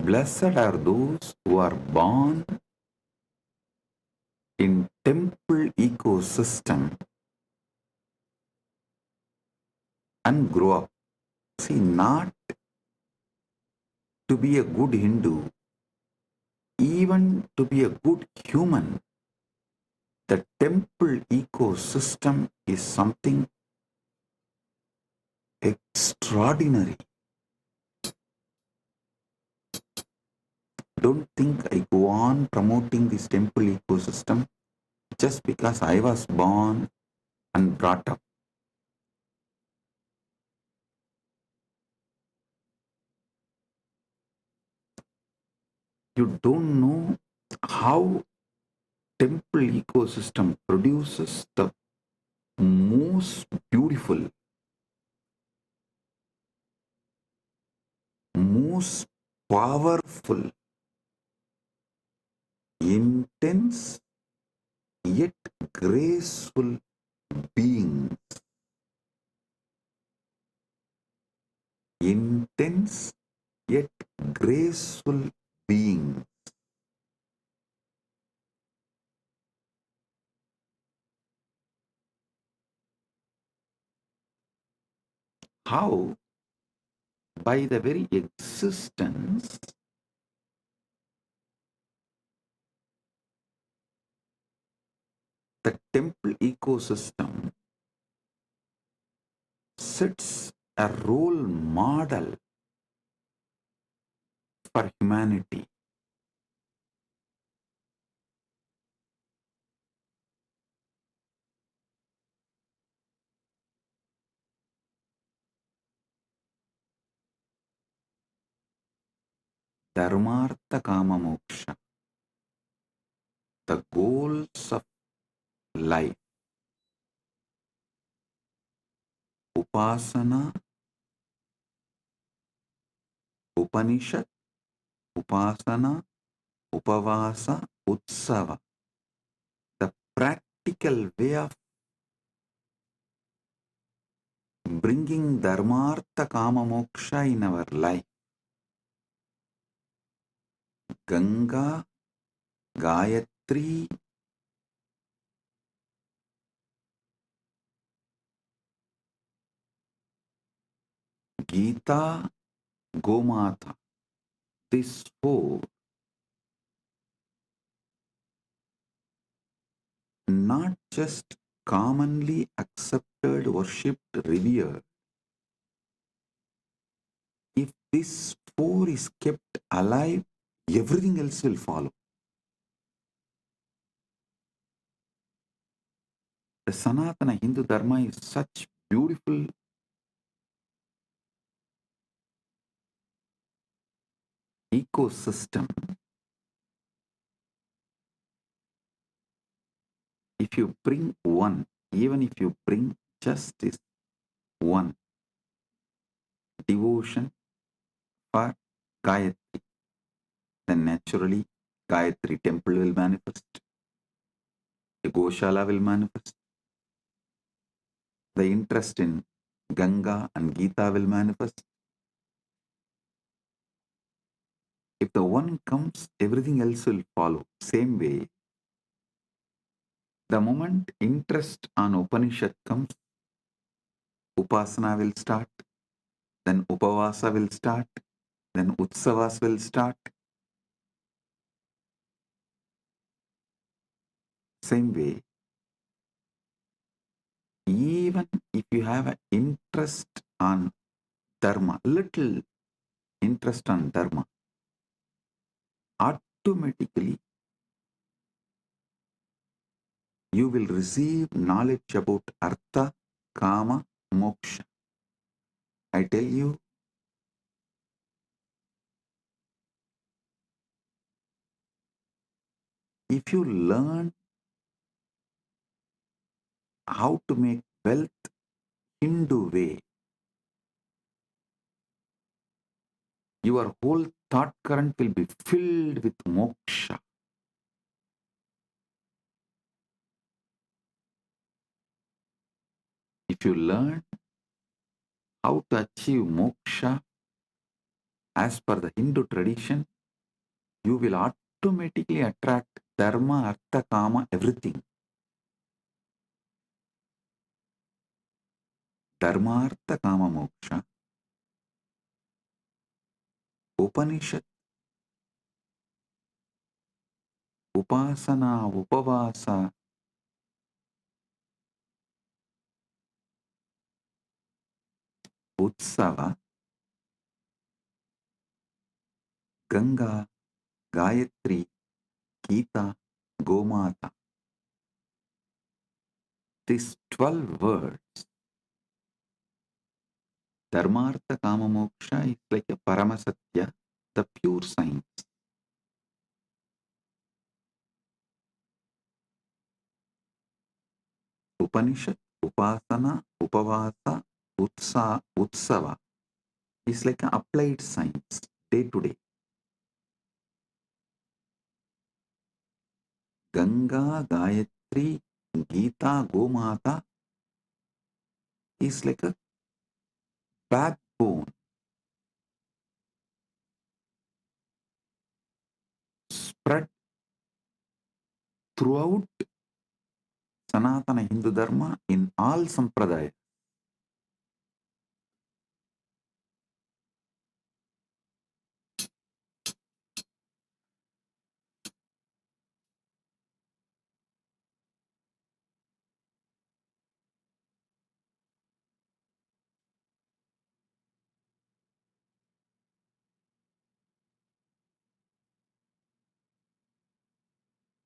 Blessed are those who are born in temple ecosystem and grow up. See, not to be a good Hindu, even to be a good human, the temple ecosystem is something extraordinary. Don't think I go on promoting this temple ecosystem just because I was born and brought up. You don't know how temple ecosystem produces the most beautiful, most powerful, intense yet graceful beings. Intense yet graceful beings. How? By the very existence the temple ecosystem sets a role model for humanity. Dharmartha Kama Moksha, the goals of life. Upasana, Upanishad, Upasana, Upavasa, Utsava. The practical way of bringing Dharmartha Kama Moksha in our life. Ganga, Gayatri, Gita, Gomata. These four not just commonly accepted, worshipped, revered. If this four is kept alive, everything else will follow. The Sanatana Hindu Dharma is such beautiful ecosystem. If you bring one, even if you bring just this one, devotion for Gayatri, then naturally Gayatri temple will manifest, the Goshala will manifest, the interest in Ganga and Gita will manifest. If the one comes, everything else will follow. Same way, the moment interest on Upanishad comes, Upasana will start, then Upavasa will start, then Utsavas will start. Same way, even if you have an interest on Dharma, little interest on Dharma, automatically you will receive knowledge about Artha, Kama, Moksha. I tell you, if you learn how to make wealth Hindu way, your whole thought current will be filled with moksha. If you learn how to achieve moksha as per the Hindu tradition, you will automatically attract dharma, artha, kama, everything. Dharma, artha, kama, moksha. Upanishad, upasana, upavasa, utsava, Ganga, Gayatri, Gita, Gomata. These 12 words, Dharmartha Kama Moksha, is like a Paramasatya, the pure science. Upanishad, Upasana, Upavasa, Utsava is like an applied science, day to day. Ganga, Gayatri, Gita, Gomata is like a backbone, spread throughout Sanatana Hindu Dharma in all sampradayas.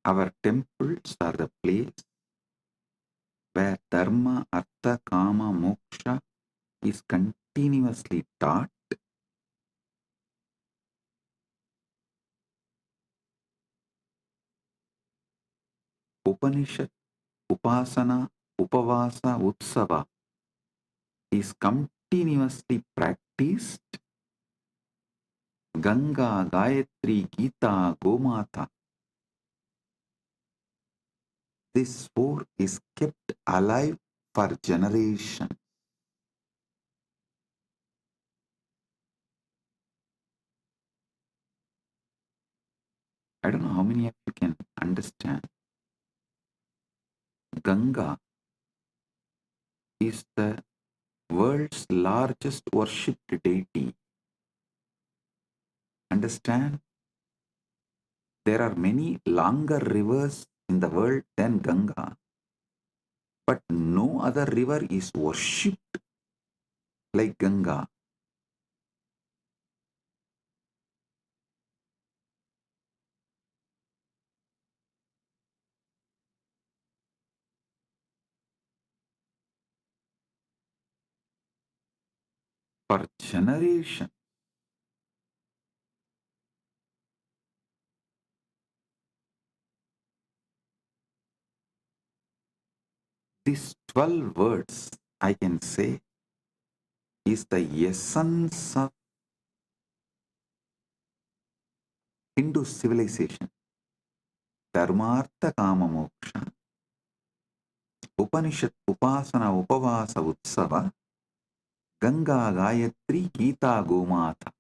Our temples are the place where dharma, artha, kama, moksha is continuously taught. Upanishad, upasana, upavasa, utsava is continuously practiced. Ganga, Gayatri, Gita, Gomata. This four is kept alive for generations. I don't know how many of you can understand. Ganga is the world's largest worshipped deity. Understand? There are many longer rivers in the world than Ganga, but no other river is worshipped like Ganga. For generations, these 12 words, I can say, is the essence of Hindu civilization. Dharmartha Kama Moksha, Upanishad, Upasana, Upavasa, Utsava, Ganga, Gayatri, Gita, Gomata.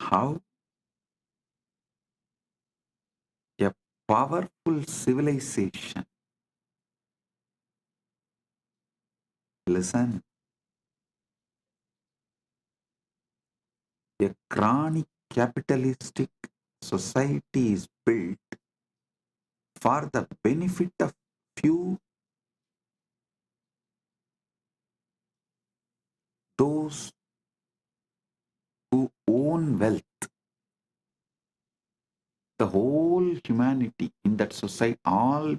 How a powerful civilization, listen, a chronic capitalistic society is built for the benefit of few, those who own wealth. The whole humanity in that society, all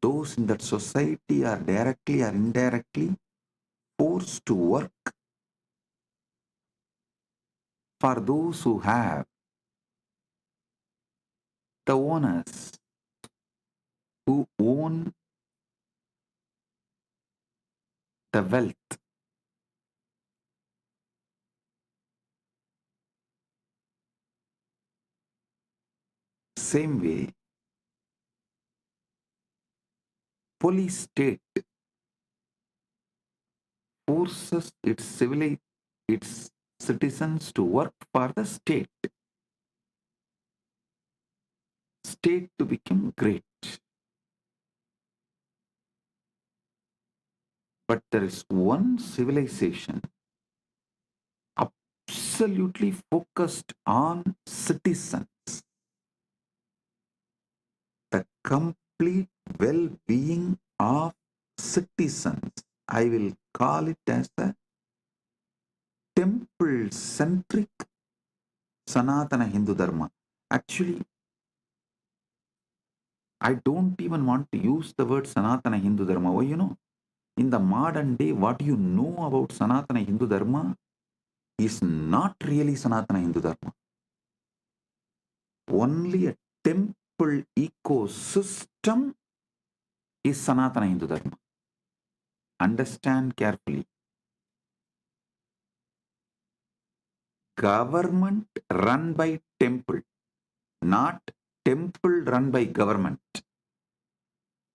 those in that society are directly or indirectly forced to work for those who have, the owners who own the wealth. Same way, police state forces its citizens to work for the state to become great. But there is one civilization absolutely focused on citizens, the complete well-being of citizens. I will call it as the temple-centric Sanatana Hindu Dharma. Actually, I don't even want to use the word Sanatana Hindu Dharma. Why, in the modern day, what you know about Sanatana Hindu Dharma is not really Sanatana Hindu Dharma. Only a temple ecosystem is Sanatana Hindu Dharma. Understand carefully. Government run by temple, not temple run by government.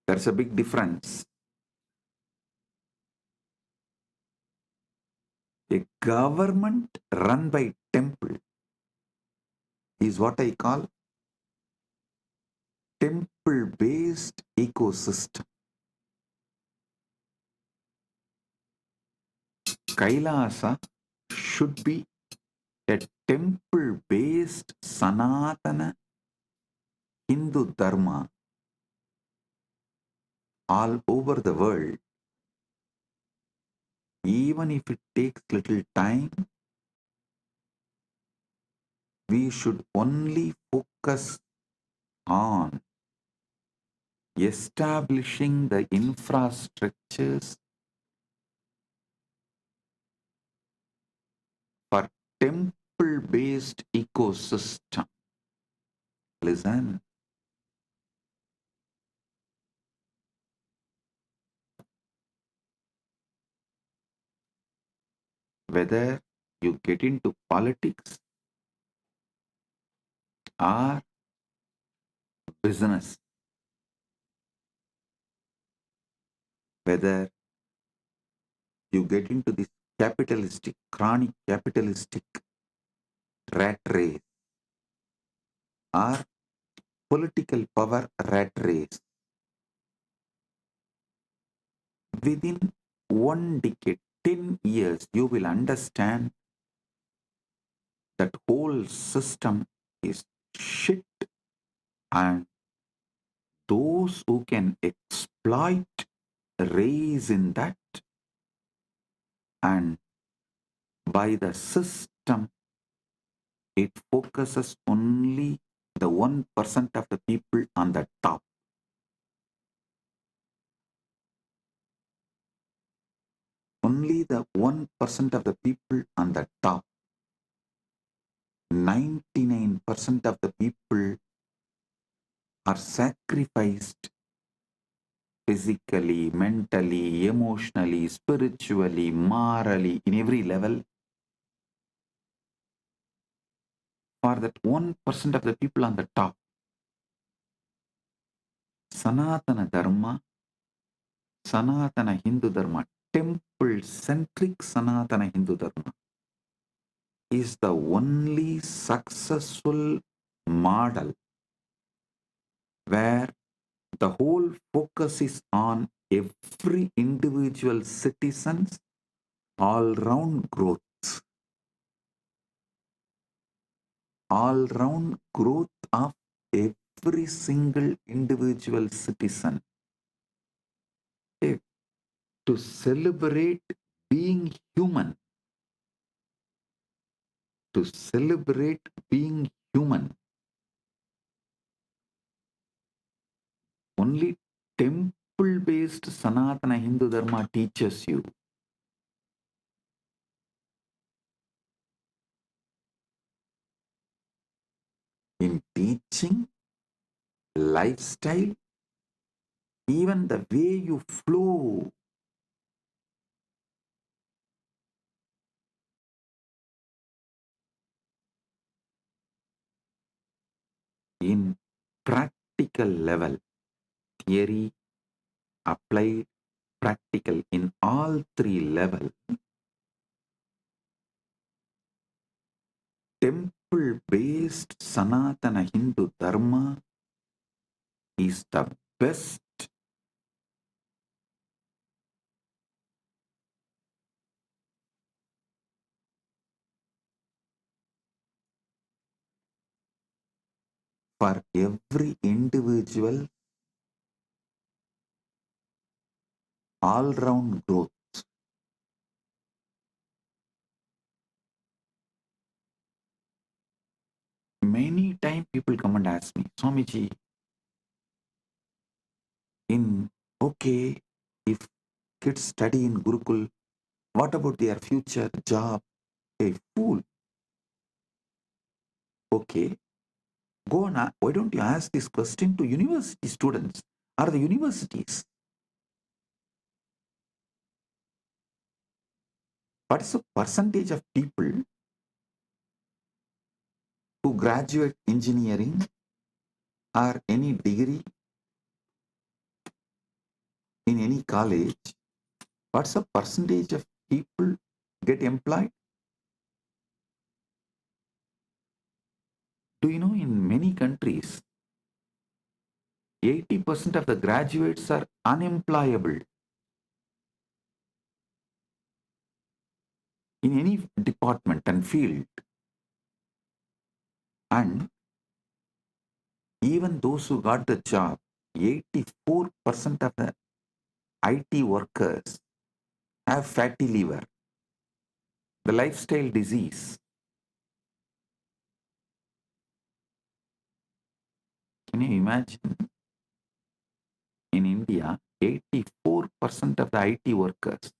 There's a big difference. A government run by temple is what I call temple-based ecosystem. Kailasa should be a temple-based Sanatana Hindu Dharma all over the world. Even if it takes little time, we should only focus on establishing the infrastructures for temple-based ecosystem. Listen. Whether you get into politics or business, whether you get into this capitalistic, chronic capitalistic rat race or political power rat race, within 1 decade, 10 years, you will understand that whole system is shit, and those who can exploit raise in that, and by the system it focuses only the 1% of the people on the top. Only the 1% of the people on the top. 99% of the people are sacrificed physically, mentally, emotionally, spiritually, morally, in every level for that 1% of the people on the top. Sanatana Dharma, Sanatana Hindu Dharma, temple-centric Sanatana Hindu Dharma is the only successful model where the whole focus is on every individual citizen's all-round growth. All-round growth of every single individual citizen. To celebrate being human. To celebrate being human. Only temple-based Sanatana Hindu Dharma teaches you. In teaching, lifestyle, even the way you flow. In practical level, theory, applied, practical, in all three levels, temple-based Sanatana Hindu Dharma is the best for every individual all-round growth. Many times people come and ask me, Swamiji, if kids study in Gurukul, what about their future job? A fool. Okay, go on. Why don't you ask this question to university students or the universities? What is the percentage of people who graduate engineering or any degree in any college? What's the percentage of people get employed? Do you know in many countries, 80% of the graduates are unemployable. in any department and field. And even those who got the job, 84% of the IT workers have fatty liver, the lifestyle disease. Can you imagine? In India, 84% of the IT workers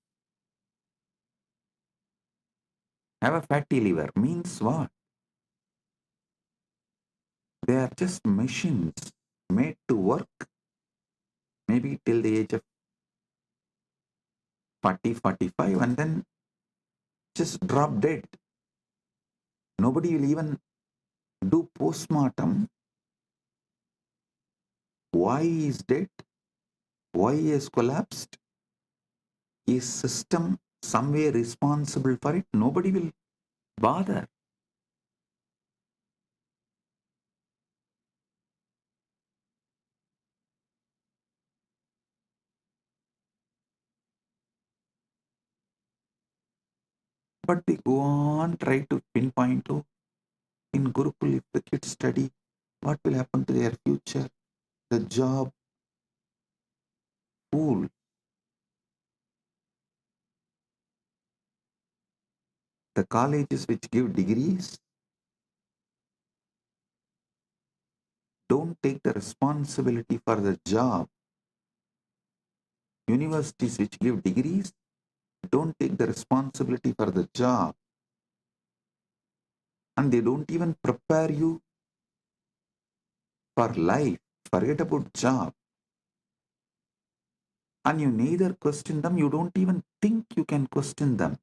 have a fatty liver. Means what? They are just machines made to work maybe till the age of 40, 45 and then just drop dead. Nobody will even do post-mortem. Why he is dead? Why he has collapsed? Is system somewhere responsible for it? Nobody will bother. But they go on, try to pinpoint, oh, in Gurukul, if the kids study, what will happen to their future? The job. Fool. The colleges which give degrees don't take the responsibility for the job. Universities which give degrees don't take the responsibility for the job. And they don't even prepare you for life. Forget about job. And you neither question them, you don't even think you can question them.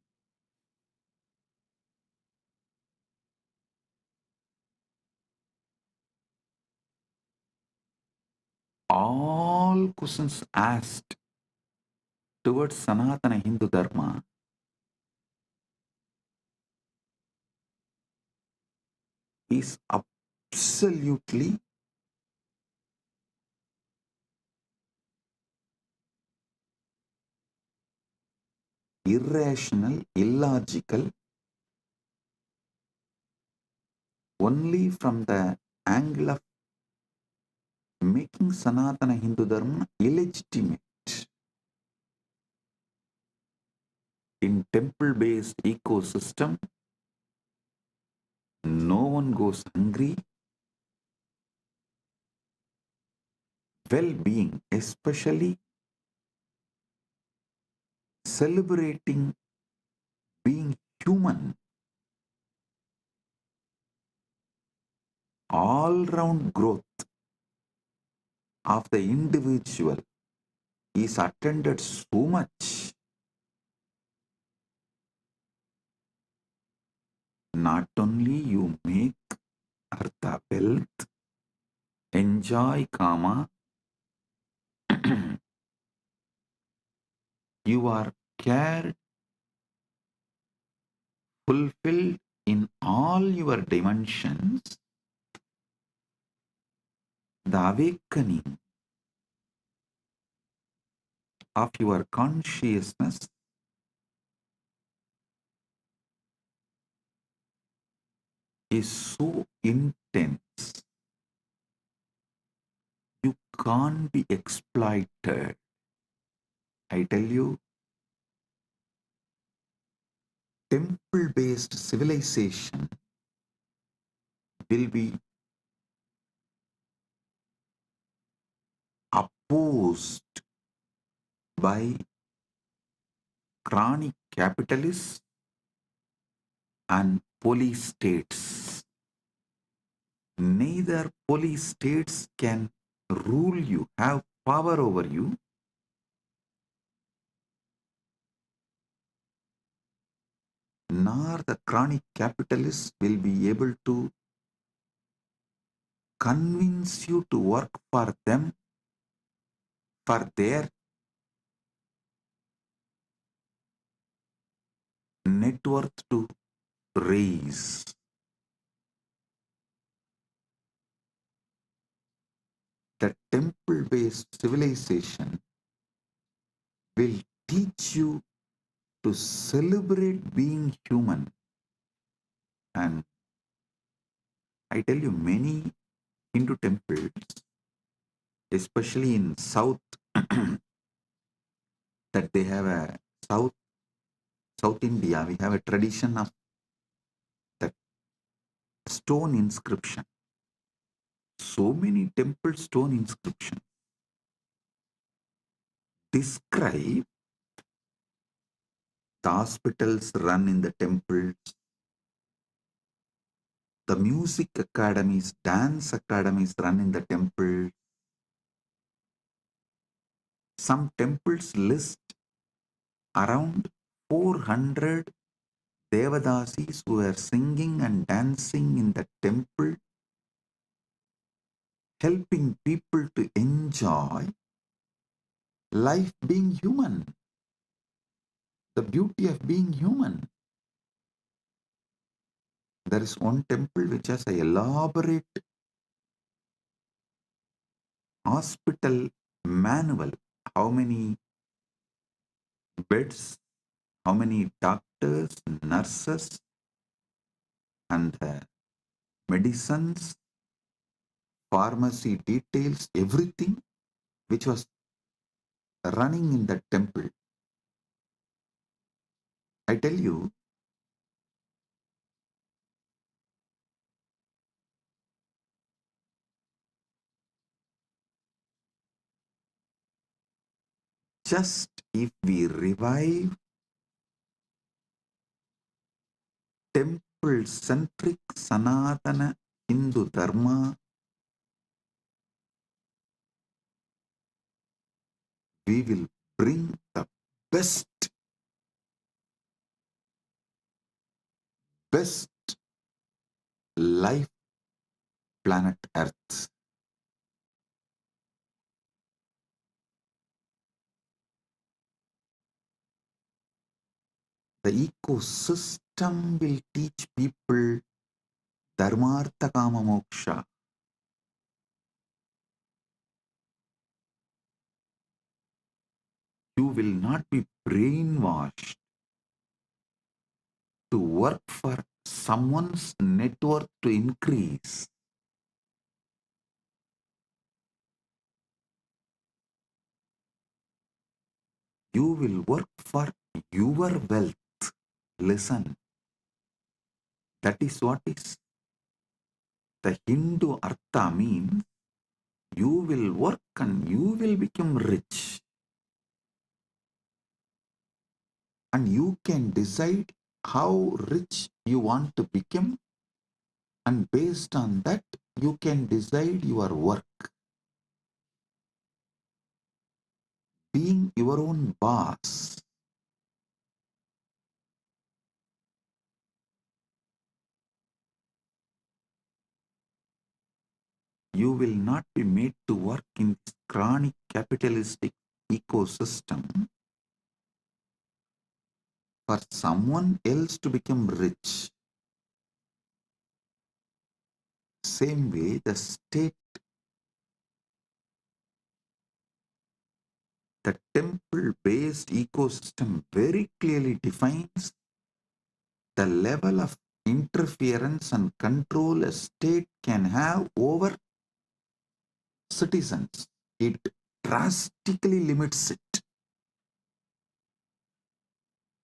All questions asked towards Sanatana Hindu Dharma is absolutely irrational, illogical, only from the angle of making Sanatana Hindu Dharma illegitimate. In temple-based ecosystem, no one goes hungry. Well-being, especially celebrating being human, all-round growth of the individual is attended so much. Not only you make artha, wealth, enjoy kama, you are cared, fulfilled in all your dimensions. The awakening of your consciousness is so intense, you can't be exploited. I tell you, temple-based civilization will be opposed by chronic capitalists and police states. Neither police states can rule you, have power over you, nor the chronic capitalists will be able to convince you to work for them, for their net worth to raise. The temple-based civilization will teach you to celebrate being human. And I tell you, many Hindu temples, especially in South, that they have a South India, we have a tradition of that stone inscription. So many temple stone inscriptions describe the hospitals run in the temples, the music academies, dance academies run in the temple. Some temples list around 400 Devadasis who are singing and dancing in the temple, helping people to enjoy life being human, the beauty of being human. There is one temple which has an elaborate hospital manual. How many beds, how many doctors, nurses, and medicines, pharmacy details, everything which was running in the temple. I tell you, just if we revive temple-centric Sanatana Hindu Dharma, we will bring the best life planet Earth. The ecosystem will teach people Dharmartha Kama Moksha. You will not be brainwashed to work for someone's net worth to increase. You will work for your wealth. Listen, that is what is the Hindu Artha means. You will work and you will become rich. And you can decide how rich you want to become, and based on that, you can decide your work. Being your own boss. You will not be made to work in this chronic capitalistic ecosystem for someone else to become rich. Same way, the state, the temple-based ecosystem very clearly defines the level of interference and control a state can have over citizens. It drastically limits it.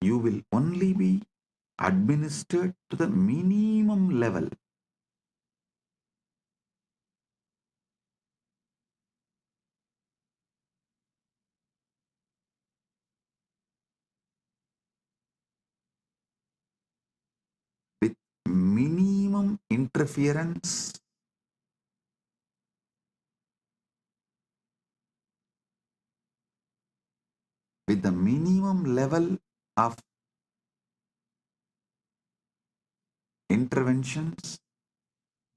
You will only be administered to the minimum level. With minimum interference, with the minimum level of interventions,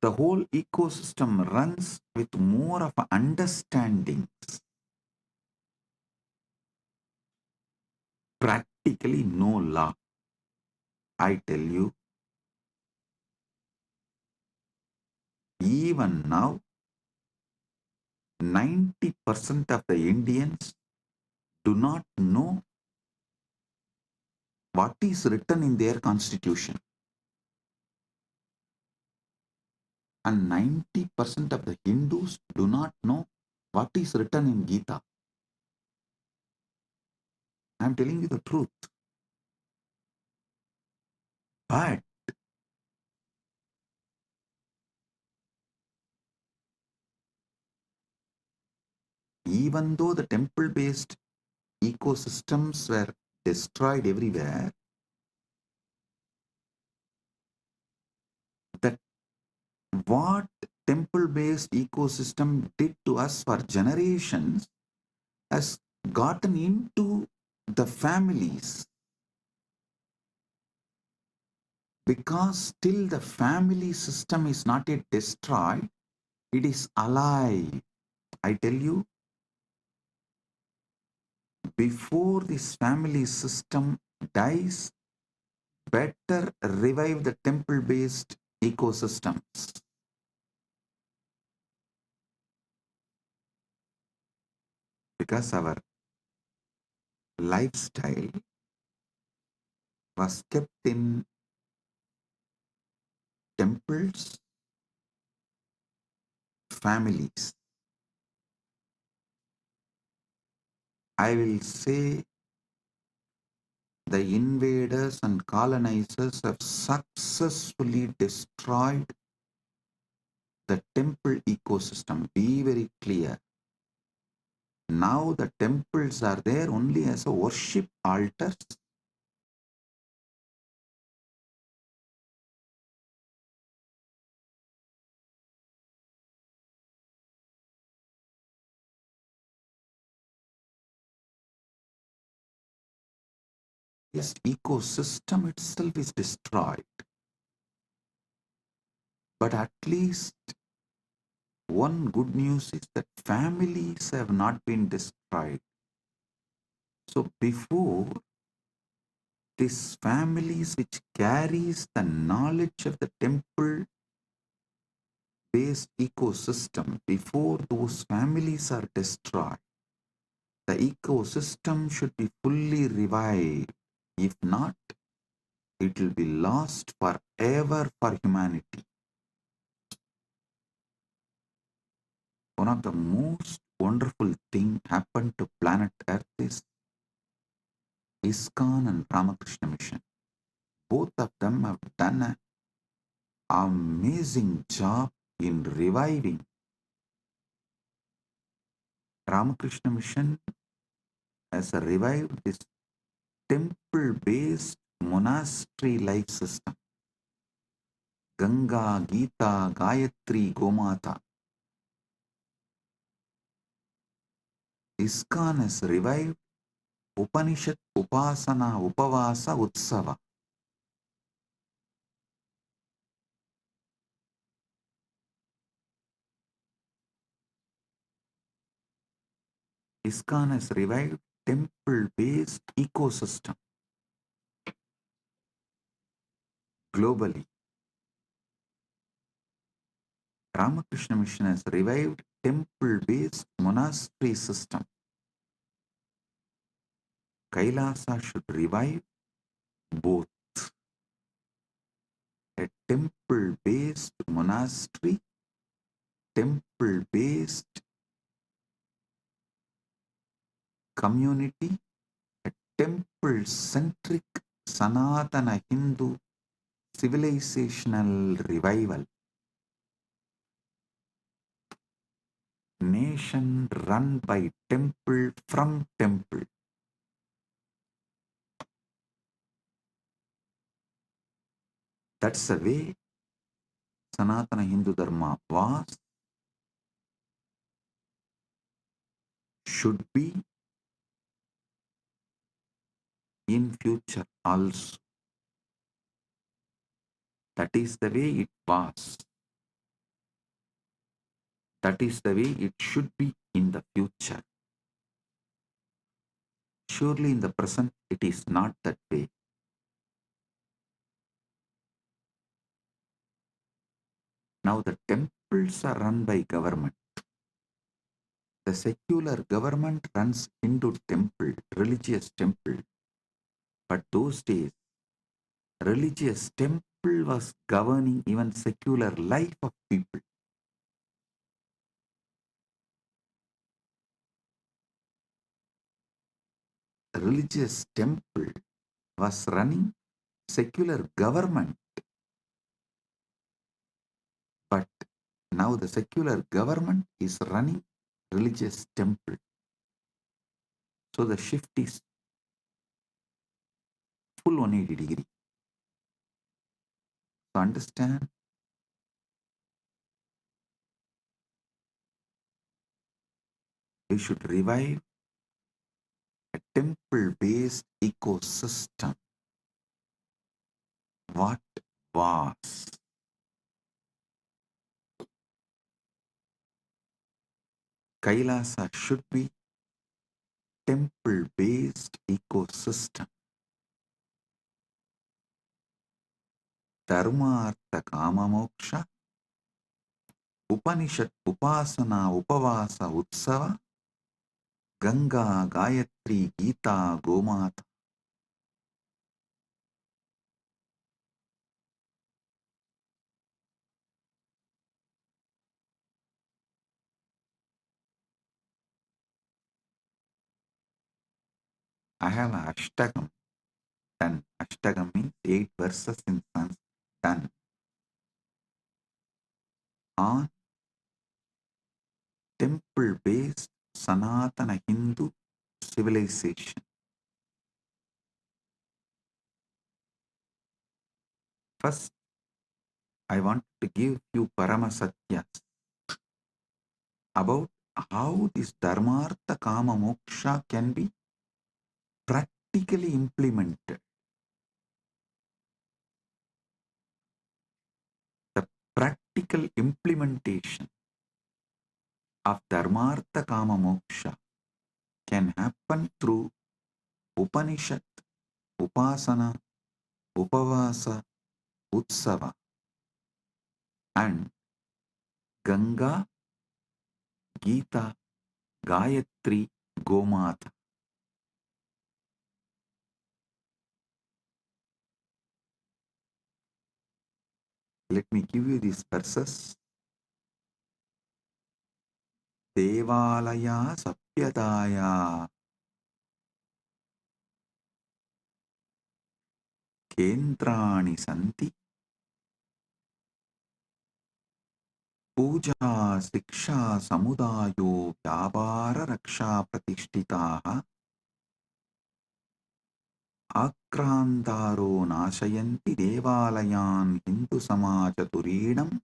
the whole ecosystem runs with more of understandings. Practically no law. I tell you, even now, 90% of the Indians do not know what is written in their constitution. And 90% of the Hindus do not know what is written in Gita. I am telling you the truth. But even though the temple-based ecosystems were destroyed everywhere, that what temple-based ecosystem did to us for generations has gotten into the families, because still the family system is not yet destroyed, it is alive. I tell you, before this family system dies, better revive the temple-based ecosystems. Because our lifestyle was kept in temples, families. I will say the invaders and colonizers have successfully destroyed the temple ecosystem. Be very clear. Now the temples are there only as a worship altars. This ecosystem itself is destroyed. But at least one good news is that families have not been destroyed. So before, these families which carries the knowledge of the temple-based ecosystem, before those families are destroyed, the ecosystem should be fully revived. If not, it will be lost forever for humanity. One of the most wonderful things happened to planet Earth is ISKCON and Ramakrishna Mission. Both of them have done an amazing job in reviving. Ramakrishna Mission has revived this temple-based monastery life system. Ganga, Gita, Gayatri, Gomata. ISKCON has revived Upanishad, Upasana, Upavasa, Utsava. ISKCON has revived temple-based ecosystem globally. Ramakrishna Mission has revived temple-based monastery system. Kailasa should revive both. A temple-based monastery, temple-based community, a temple-centric Sanatana Hindu civilizational revival. Nation run by temple from temple. That's the way Sanatana Hindu Dharma was, should be in future also. That is the way it was. That is the way it should be in the future. Surely in the present it is not that way. Now the temples are run by government. The secular government runs Hindu temple, religious temple. But those days, religious temple was governing even secular life of people. Religious temple was running secular government. But now the secular government is running religious temple. So the shift is full 180 degree. So understand, we should revive a temple-based ecosystem. What was? Kailasa should be temple-based ecosystem. Dharma, Artha, Kama, Moksha, Upanishad, Upasana, Upavasa, Utsava, Ganga, Gayatri, Gita, Gomata. I have an Ashtagam done. Ashtagam means 8 verses in Sanskrit done on temple-based Sanatana Hindu civilization. First, I want to give you Paramasatyas about how this Dharmartha Kama Moksha can be practically implemented. The practical implementation of Dharmartha Kama Moksha can happen through Upanishad, Upasana, Upavasa, Utsava, and Ganga, Gita, Gayatri, Gomata. Let me give you these verses. Devalaya Sapyadaya Kendrani Santi Puja Siksha Samudayo Vyabara Raksha Pratishtitaha Akrantaro Nashayanti Devalayan Hindu Samaja Turinam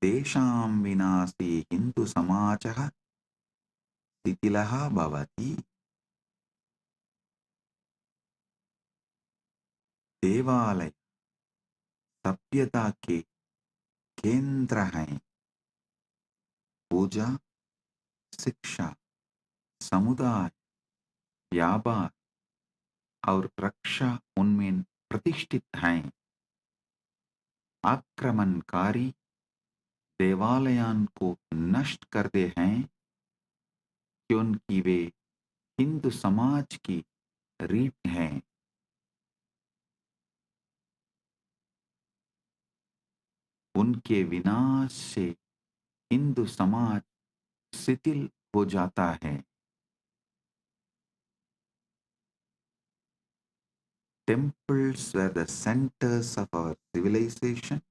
Desham Vinasi Hindu Samajaha Titilaha Bhavati. देवालय सभ्यता के केंद्र हैं. पूजा, शिक्षा, समुदाय, व्यापार और रक्षा उनमें प्रतिष्ठित हैं. आक्रमणकारी देवालयों को नष्ट करते हैं क्योंकि वे हिंदू समाज की रीढ़ हैं. उनके विनाश से हिंदू समाज शिथिल हो जाता है. Temples were the centers of our civilization.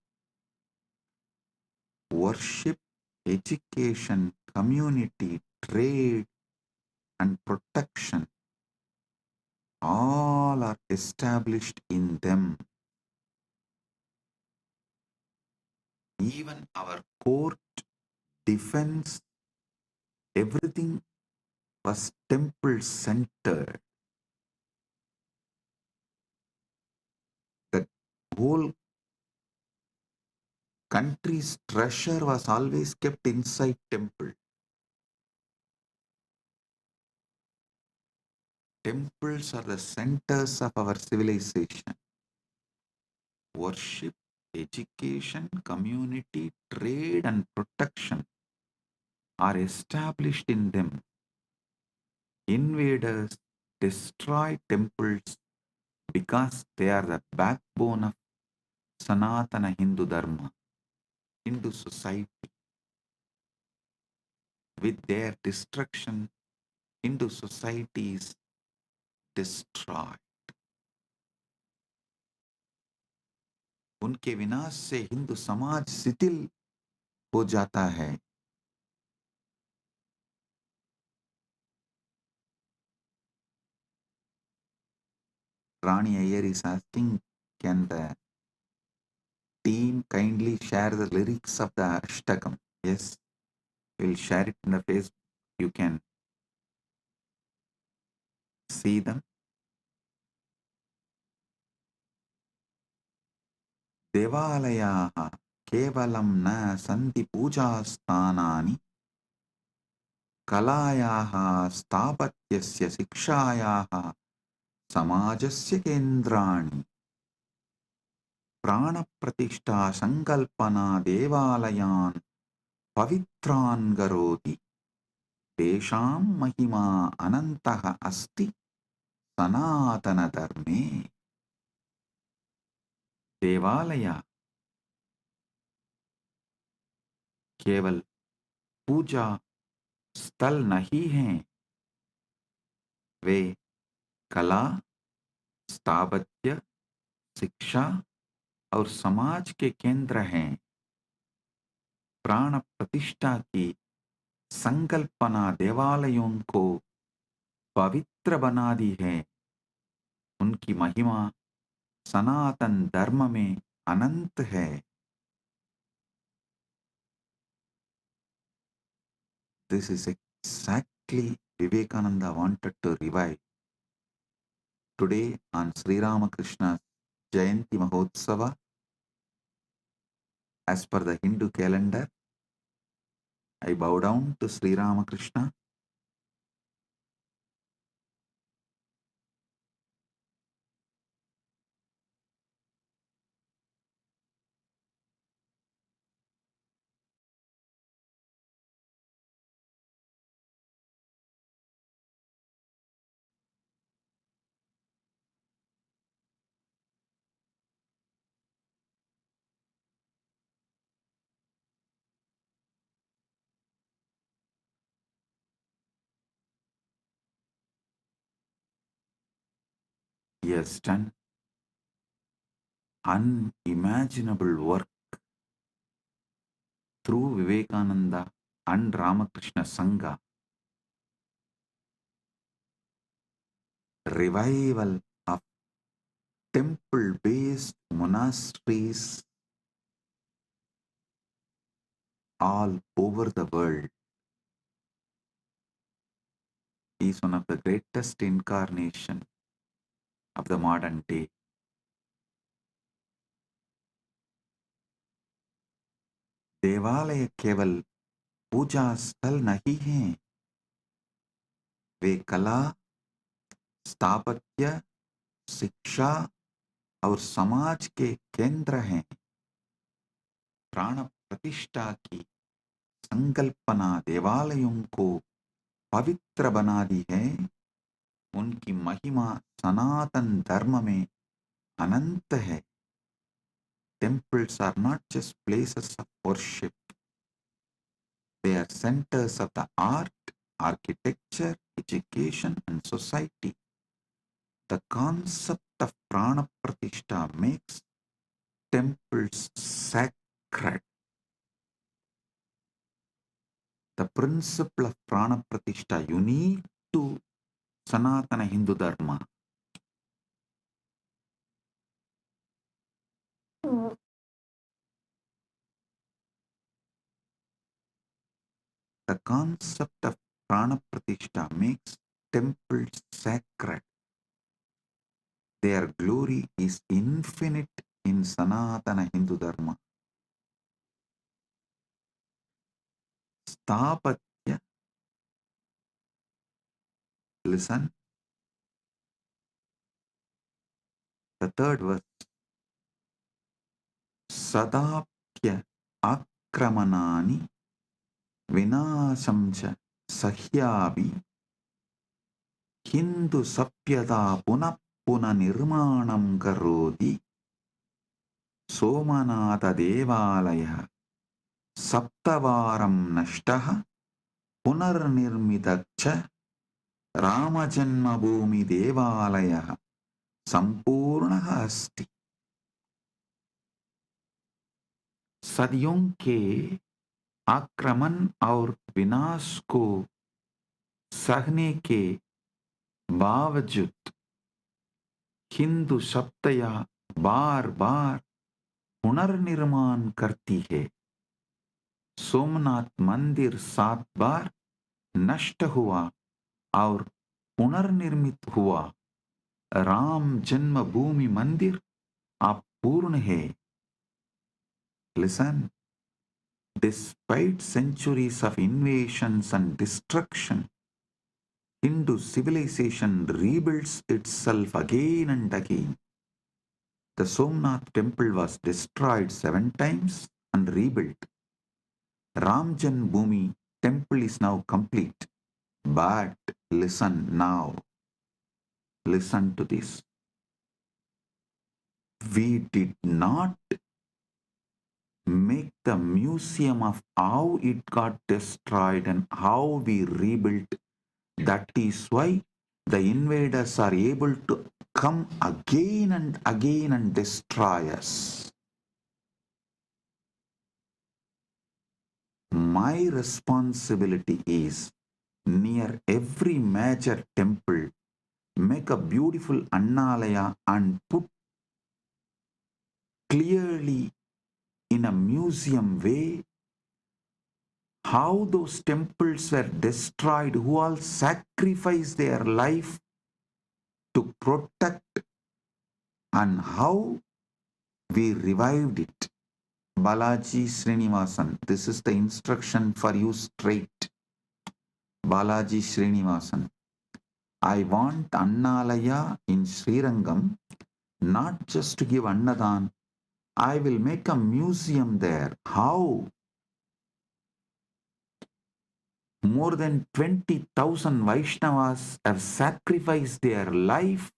Worship, education, community, trade, and protection all are established in them. Even our court, defense, everything was temple centered. The whole country's treasure was always kept inside temple. Temples are the centers of our civilization. Worship, education, community, trade, and protection are established in them. Invaders destroy temples because they are the backbone of Sanatana Hindu Dharma, Hindu society. With their destruction, Hindu society is destroyed. उनके विनाश से हिंदू समाज शिथिल हो जाता है. Rani Iyer is asking, can the team kindly share the lyrics of the Ashtakam? Yes, we'll share it in the Facebook. You can see them. देवालयाः केवलं न सन्ति पूजास्थानानि, कलायाः स्थापत्यस्य शिक्षायाः समाजस्य केन्द्राणि. प्राणप्रतिष्ठा संकल्पना देवालयान् पवित्रान् करोति. तेषां महिमा अनन्तः अस्ति सनातनधर्मे. देवालय केवल पूजा स्थल नहीं हैं, वे कला, स्थापत्य, शिक्षा और समाज के केंद्र हैं. प्राण प्रतिष्ठा की संकल्पना देवालयों को पवित्र बना दी है. उनकी महिमा सनातन धर्म में अनंत है. This is exactly Vivekananda wanted to revive. Today on Sri Ramakrishna's Jayanti Mahotsava, as per the Hindu calendar, I bow down to Sri Ramakrishna. He has done unimaginable work through Vivekananda and Ramakrishna Sangha. Revival of temple-based monasteries all over the world. He is one of the greatest incarnation of the modern day. देवालय केवल पूजा स्थल नहीं हैं, वे कला, स्थापत्य, शिक्षा और समाज के केंद्र हैं. प्राण प्रतिष्ठा की संकल्पना देवालयों को पवित्र बना दी है. उनकी महिमा सनातन धर्म में अनंत है. Temples are not just places of worship. They are centers of the art, architecture, education, and society. The concept of prana pratishtha makes temples sacred. The principle of prana pratishtha unique to Sanatana Hindu Dharma. The concept of prana pratishtha makes temples sacred. Their glory is infinite in Sanatana Hindu Dharma. Stapatya. Listen. The third verse. Sadapya akramanani vinasam cha sahyabhi Hindu sapyada punah punah nirmanam karoti Somanatha devalaya Saptavaram nashtaha Punarnirmitacha Ramajanma bhumi devalaya Sampurnaha asti. सदियों के आक्रमण और विनाश को सहने के बावजूद हिंदू सत्ता बार बार पुनर्निर्माण करती है। सोमनाथ मंदिर 7 बार नष्ट हुआ और पुनर्निर्मित हुआ। राम जन्मभूमि मंदिर अब पूर्ण है। Listen, despite centuries of invasions and destruction, Hindu civilization rebuilds itself again and again. The Somnath temple was destroyed 7 times and rebuilt. Ram Janmabhoomi temple is now complete. But listen now. Listen to this. We did not make the museum of how it got destroyed and how we rebuilt. That is why the invaders are able to come again and destroy us. My responsibility is near every major temple, make a beautiful annalaya and put clearly in a museum way how those temples were destroyed, who all sacrificed their life to protect, and how we revived it. Balaji Srinivasan, this is the instruction for you straight. Balaji Srinivasan, I want Annalaya in Srirangam, not just to give Annadan. I will make a museum there. How? More than 20,000 Vaishnavas have sacrificed their life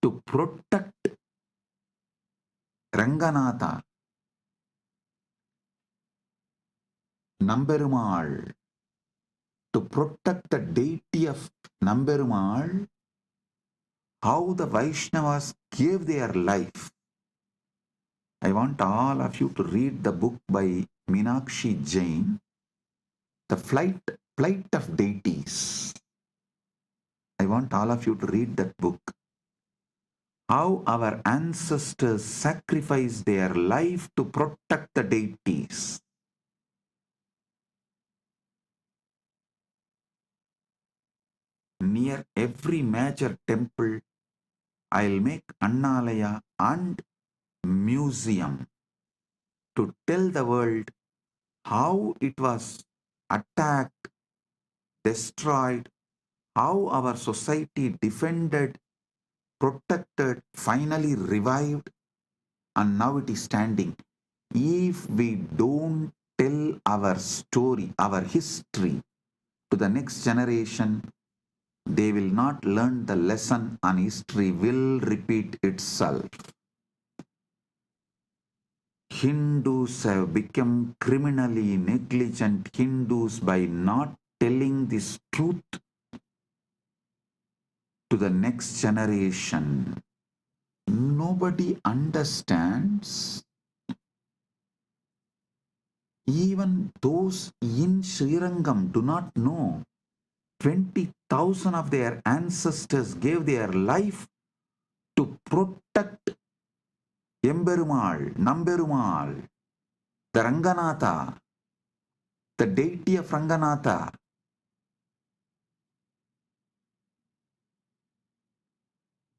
to protect Ranganatha, Namberumal, to protect the deity of Namberumal, how the Vaishnavas gave their life. I want all of you to read the book by Meenakshi Jain, The Flight of Deities. I want all of you to read that book. How our ancestors sacrificed their life to protect the deities. Near every major temple, I'll make Annalaya and museum to tell the world how it was attacked, destroyed, how our society defended, protected, finally revived, and now it is standing. If we don't tell our story, our history to the next generation, they will not learn the lesson and history will repeat itself. Hindus have become criminally negligent Hindus by not telling this truth to the next generation. Nobody understands. Even those in Srirangam do not know. 20,000 of their ancestors gave their life to protect Emberumal, Namberumal, the Ranganatha, the deity of Ranganatha.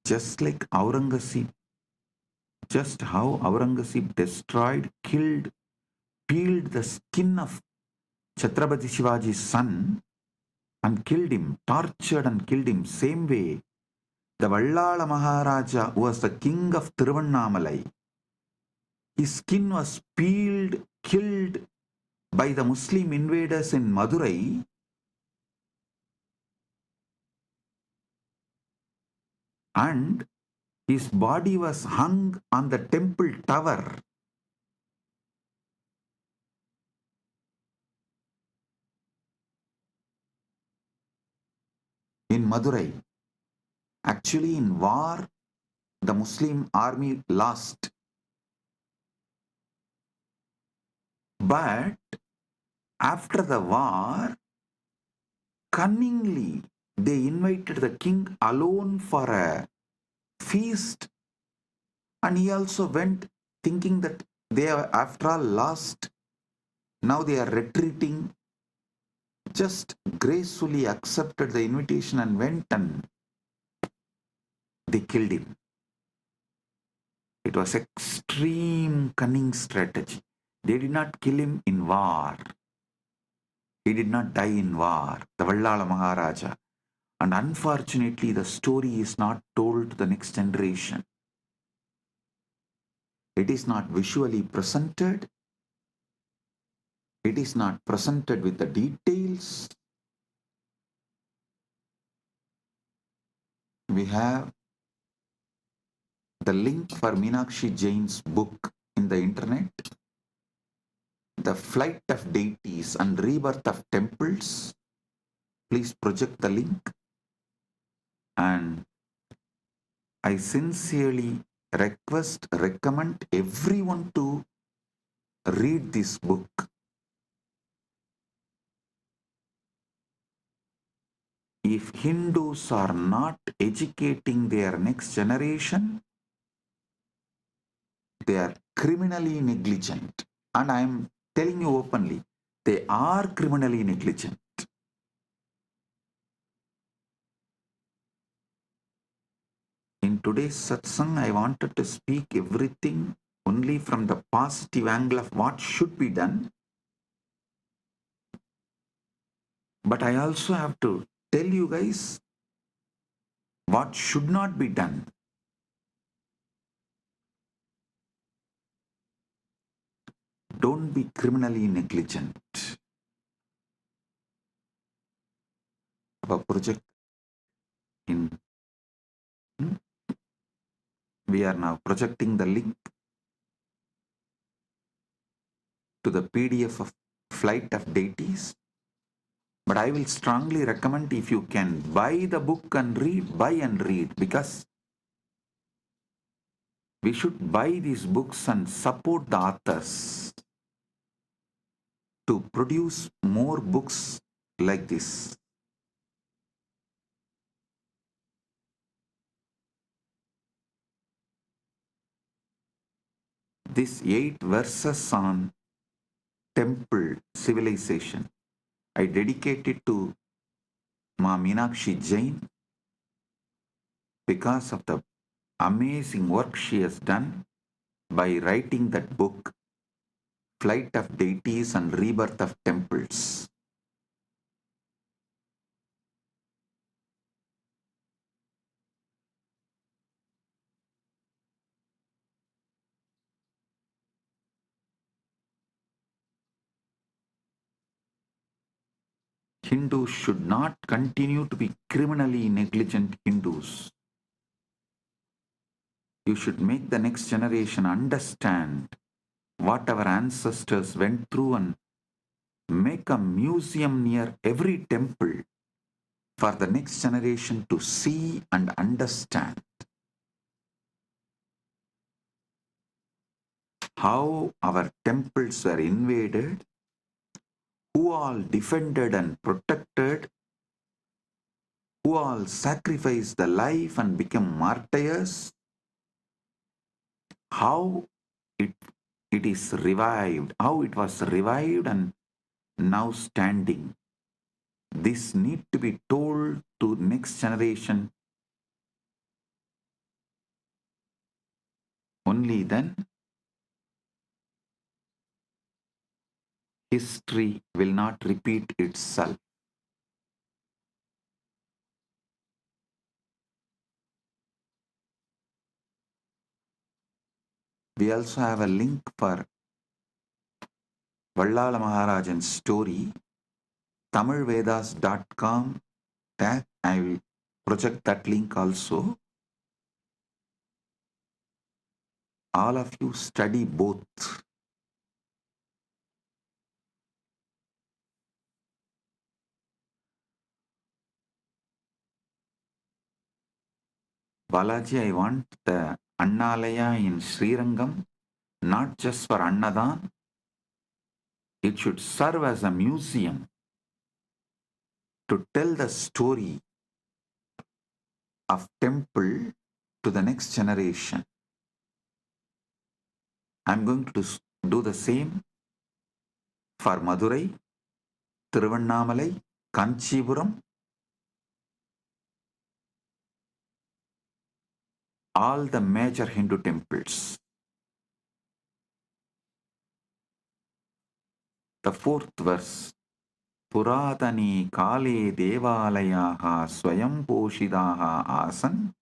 Just like Aurangzeb, just how Aurangzeb destroyed, killed, peeled the skin of Chhatrapati Shivaji's son and killed him, tortured and killed him. Same way, the Vallala Maharaja was the king of Tiruvannamalai. His skin was peeled, killed by the Muslim invaders in Madurai. and his body was hung on the temple tower. In Madurai. Actually, in war, the Muslim army lost. But after the war, cunningly, they invited the king alone for a feast, and he also went thinking that they are after all lost. Now they are retreating, just gracefully accepted the invitation and went, and they killed him. It was extreme cunning strategy. They did not kill him in war. He did not die in war, the Vallala Maharaja. And unfortunately, the story is not told to the next generation. It is not visually presented. It is not presented with the details. We have the link for Meenakshi Jain's book in the internet, The Flight of Deities and Rebirth of Temples. Please project the link. And I sincerely recommend everyone to read this book. If Hindus are not educating their next generation, they are criminally negligent. And I am telling you openly, they are criminally negligent. In today's satsang, I wanted to speak everything only from the positive angle of what should be done. But I also have to tell you guys what should not be done. Don't be criminally negligent. Our project we are now projecting the link to the PDF of Flight of Deities. But I will strongly recommend, if you can buy the book and read, buy and read, because we should buy these books and support the authors to produce more books like this. These 8 verses on temple civilization, I dedicate it to Ma Meenakshi Jain because of the amazing work she has done by writing that book, Flight of Deities and Rebirth of Temples. Hindus should not continue to be criminally negligent Hindus. You should make the next generation understand what our ancestors went through and make a museum near every temple for the next generation to see and understand how our temples were invaded, who all defended and protected, who all sacrificed the life and became martyrs, how it is revived, how it was revived and now standing. This need to be told to next generation. Only then history will not repeat itself. We also have a link for Vallala Maharajan's story, tamilvedas.com. I will project that link also. all of you study both. Balaji, I want the Annalaya in Srirangam, not just for Annadan. It should serve as a museum to tell the story of temple to the next generation. I'm going to do the same for Madurai, Tiruvannamalai, Kanchipuram, all the major Hindu temples. The fourth verse. Puratani kale devalayaha swayam poshidaha asan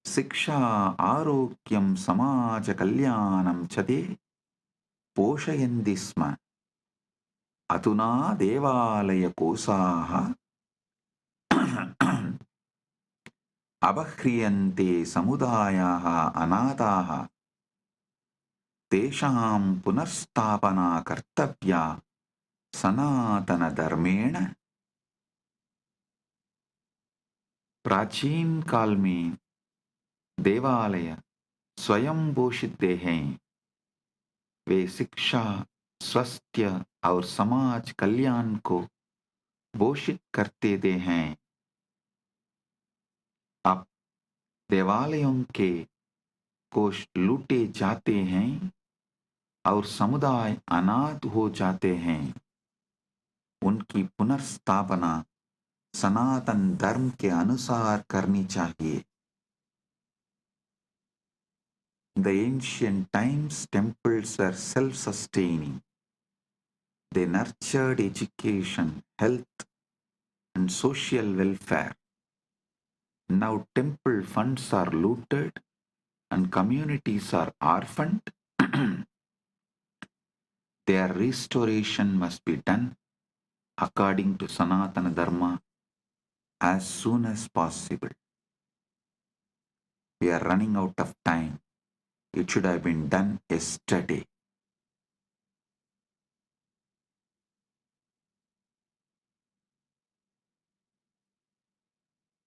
siksha arogyam samaja kalyanam chade poshayandisma aduna devalaya kosaha abhriyante samudayaha anataha tesham punarstapana kartavya sanatana dharmena. प्राचीन काल में देवालय स्वयं पोषित हैं। वे शिक्षा, स्वास्थ्य और समाज कल्याण को पोषित करते दे हैं। अब देवालयों के कोष लूटे जाते हैं और समुदाय अनाथ हो जाते हैं। उनकी पुनर्स्थापना सनातन धर्म के अनुसार करनी चाहिए। In the ancient times, temples were self-sustaining. They nurtured education, health, and social welfare. Now temple funds are looted and communities are orphaned. Their restoration must be done according to Sanatana Dharma as soon as possible. We are running out of time. It should have been done yesterday.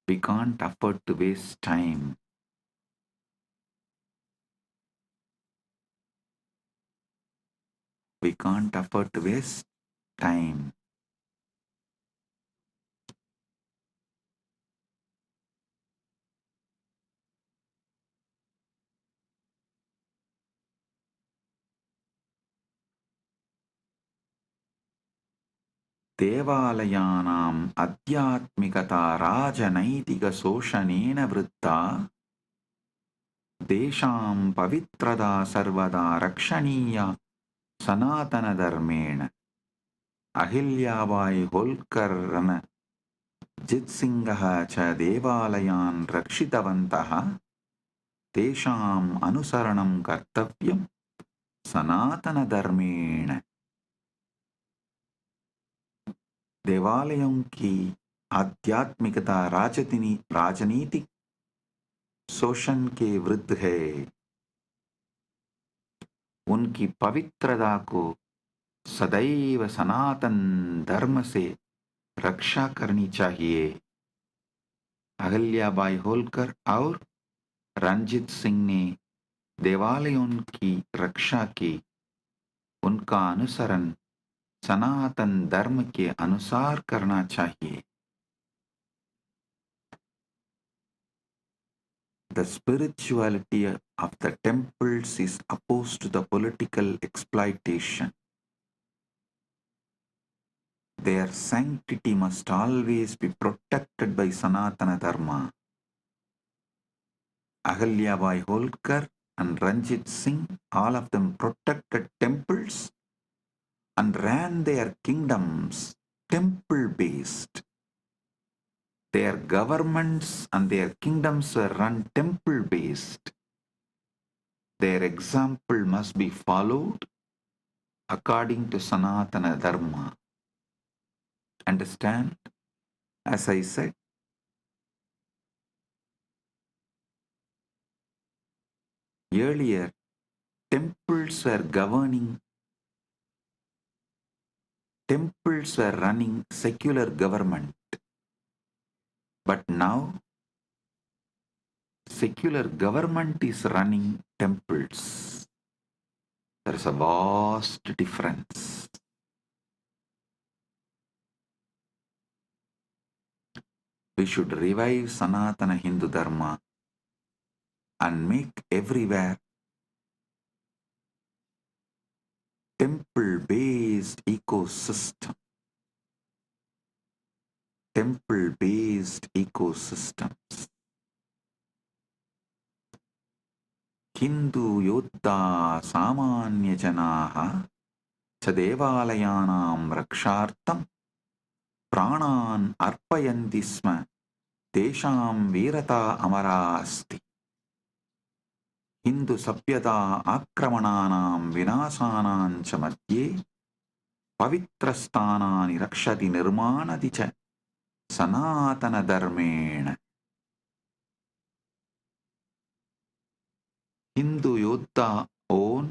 We can't afford to waste time. We can't afford to waste time. देवालयानाम् आध्यात्मिकता राजनैतिकशोषणेन वृद्धा देशां पवित्रता सर्वदा रक्षणीया सनातनधर्मेण। अहिल्याबाई होल्कर रणजित्सिंहः च देवालयान् रक्षितवन्तः। तेषाम् अनुसरणं कर्तव्यं सनातनधर्मेण। देवालयों की आध्यात्मिकता राजनीतिक शोषण के विरुद्ध है। उनकी पवित्रता को सदैव सनातन धर्म से रक्षा करनी चाहिए। अहिल्याबाई होल्कर और रणजीत सिंह ने देवालयों की रक्षा की। उनका अनुसरण सनातन धर्म के अनुसार करना चाहिए। The spirituality of the temples is opposed to the political exploitation. Their sanctity must always be protected by Sanatana Dharma. Ahalyabai Holkar and Ranjit Singh, all of them protected temples and ran their kingdoms temple-based. Their governments and their kingdoms were run temple-based. Their example must be followed according to Sanatana Dharma. Understand? As I said, Earlier, temples were running secular government. But now, secular government is running temples. There is a vast difference. We should revive Sanatana Hindu Dharma and make everywhere temple-based ecosystem. Temple-based ecosystems. Hindu yoddha samanya janaha cha devalayanam rakshartam pranan arpayanti sma tesham virata amara asti. Hindu sapyata akramananam vinasanam cha madhye pavitrastanani rakshati nirmanati cha sanatana dharmena. Hindu योद्धा own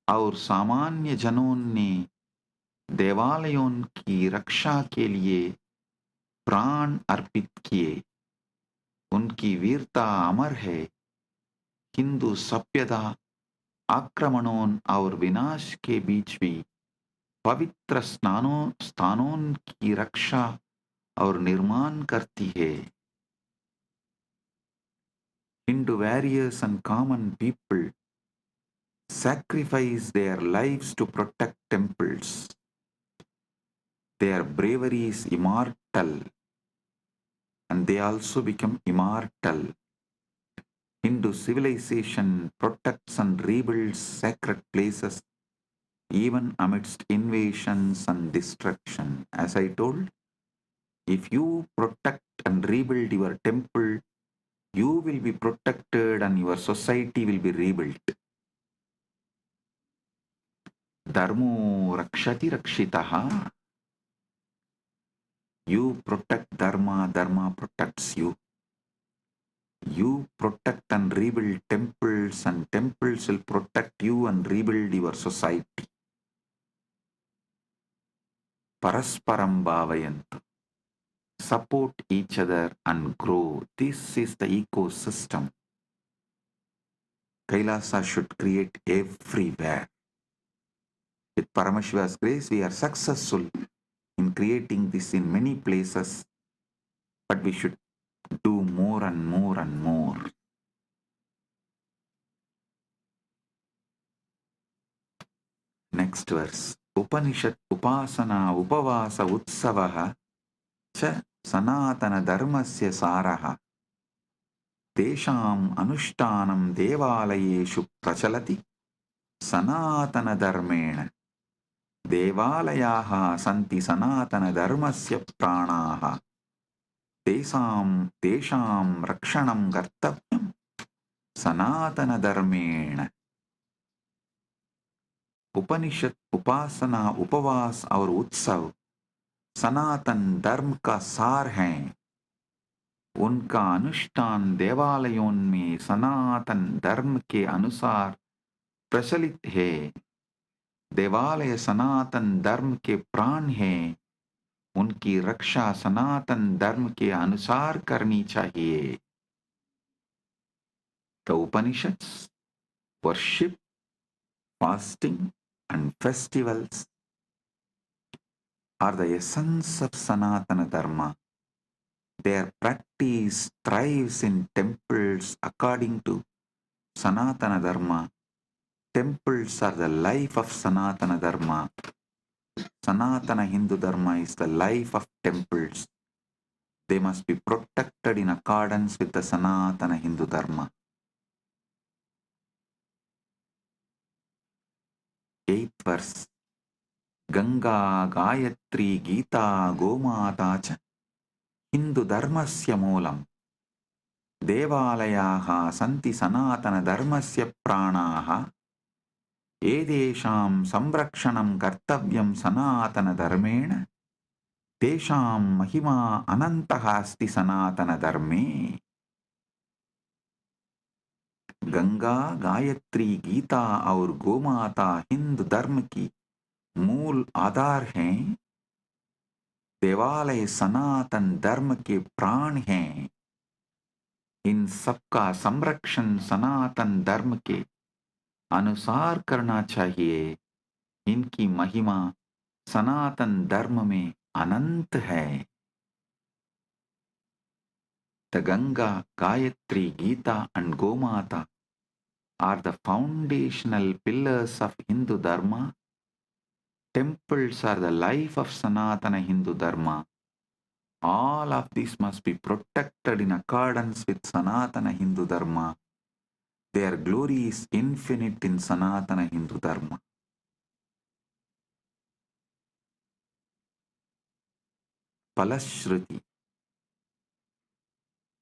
और सामान्य जनों ने देवालयों की रक्षा के लिए प्राण अर्पित किए. उनकी वीरता अमर है. हिंदू सभ्यता आक्रमणों और विनाश के बीच भी पवित्र स्थानों की रक्षा और निर्माण करती है. Hindu warriors and common people sacrifice their lives to protect temples. Their bravery is immortal, and they also become immortal. Hindu civilization protects and rebuilds sacred places even amidst invasions and destruction. As I told, if you protect and rebuild your temple, you will be protected and your society will be rebuilt. Dharmo rakshati rakshitaha. You protect dharma, dharma protects you. You protect and rebuild temples, and temples will protect you and rebuild your society. Parasparam bhavayantu. Support each other and grow. This is the ecosystem Kailasa should create everywhere. With Paramashiva's grace, we are successful in creating this in many places, but we should do more and more and more. Next verse. Upanishad upasana upavasa utsavaha cha sanatana dharmasya saraha tesham anushtanam devalayeshu prachalati sanatana dharmena devalayaha santi sanatana dharmasya pranaha tesham rakshanam kartavyam sanatana dharmena. उपनिषद उपासना उपवास और उत्सव सनातन धर्म का सार हैं. उनका अनुष्ठान देवालयों में सनातन धर्म के अनुसार प्रचलित है. देवालय सनातन धर्म के प्राण हैं. उनकी रक्षा सनातन धर्म के अनुसार करनी चाहिए. The Upanishads, worship, fasting and festivals are the essence of Sanatana Dharma. Their practice thrives in temples according to Sanatana Dharma. Temples are the life of Sanatana Dharma. Sanatana Hindu Dharma is the life of temples. They must be protected in accordance with the Sanatana Hindu Dharma. 8th verse. Ganga, Gayatri, Gita, Gomata cha Hindu Dharmasya moolam. Devalayaha santi sanatana dharmasya pranaha edesham samrakshanam kartavyam sanatana dharmena tesham mahima anantaha asti sanatana dharme. Ganga, Gayatri, Gita और गोमाता हिंदू धर्म की मूल आधार हैं। देवालय सनातन धर्म के प्राण हैं। इन सबका संरक्षण सनातन धर्म के अनुसार करना चाहिए। इनकी महिमा सनातन धर्म में अनंत है। The Ganga, Gayatri, Gita and Gomata are the foundational pillars of Hindu Dharma. Temples are the life of Sanatana Hindu Dharma. All of these must be protected in accordance with Sanatana Hindu Dharma. Their glory is infinite in Sanatana Hindu Dharma. Palashruti.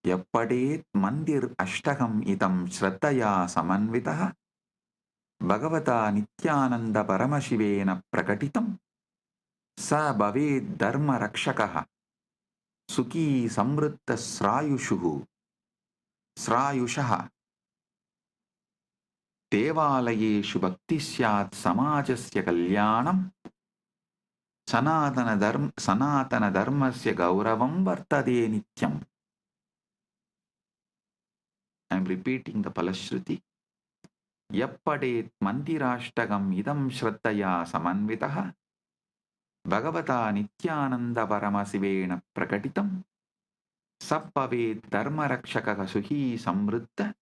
Yappadet mandir ashtagam idam shraddhaya samanvitaha Bhagavata Nithyananda Paramashivena prakatitam sa bhaved dharma rakshakaha Sukhi samritta srayushaha devalayeshu bhakti syat samajasya kalyanam sanatana dharmasya gauravam vartade nityam. I am repeating the Palashruti. Yappadet mandirashtagam idam shraddhaya samanvitaha Bhagavata Nithyananda Paramashivena prakatitam Sabbave dharma rakshaka suhi samritta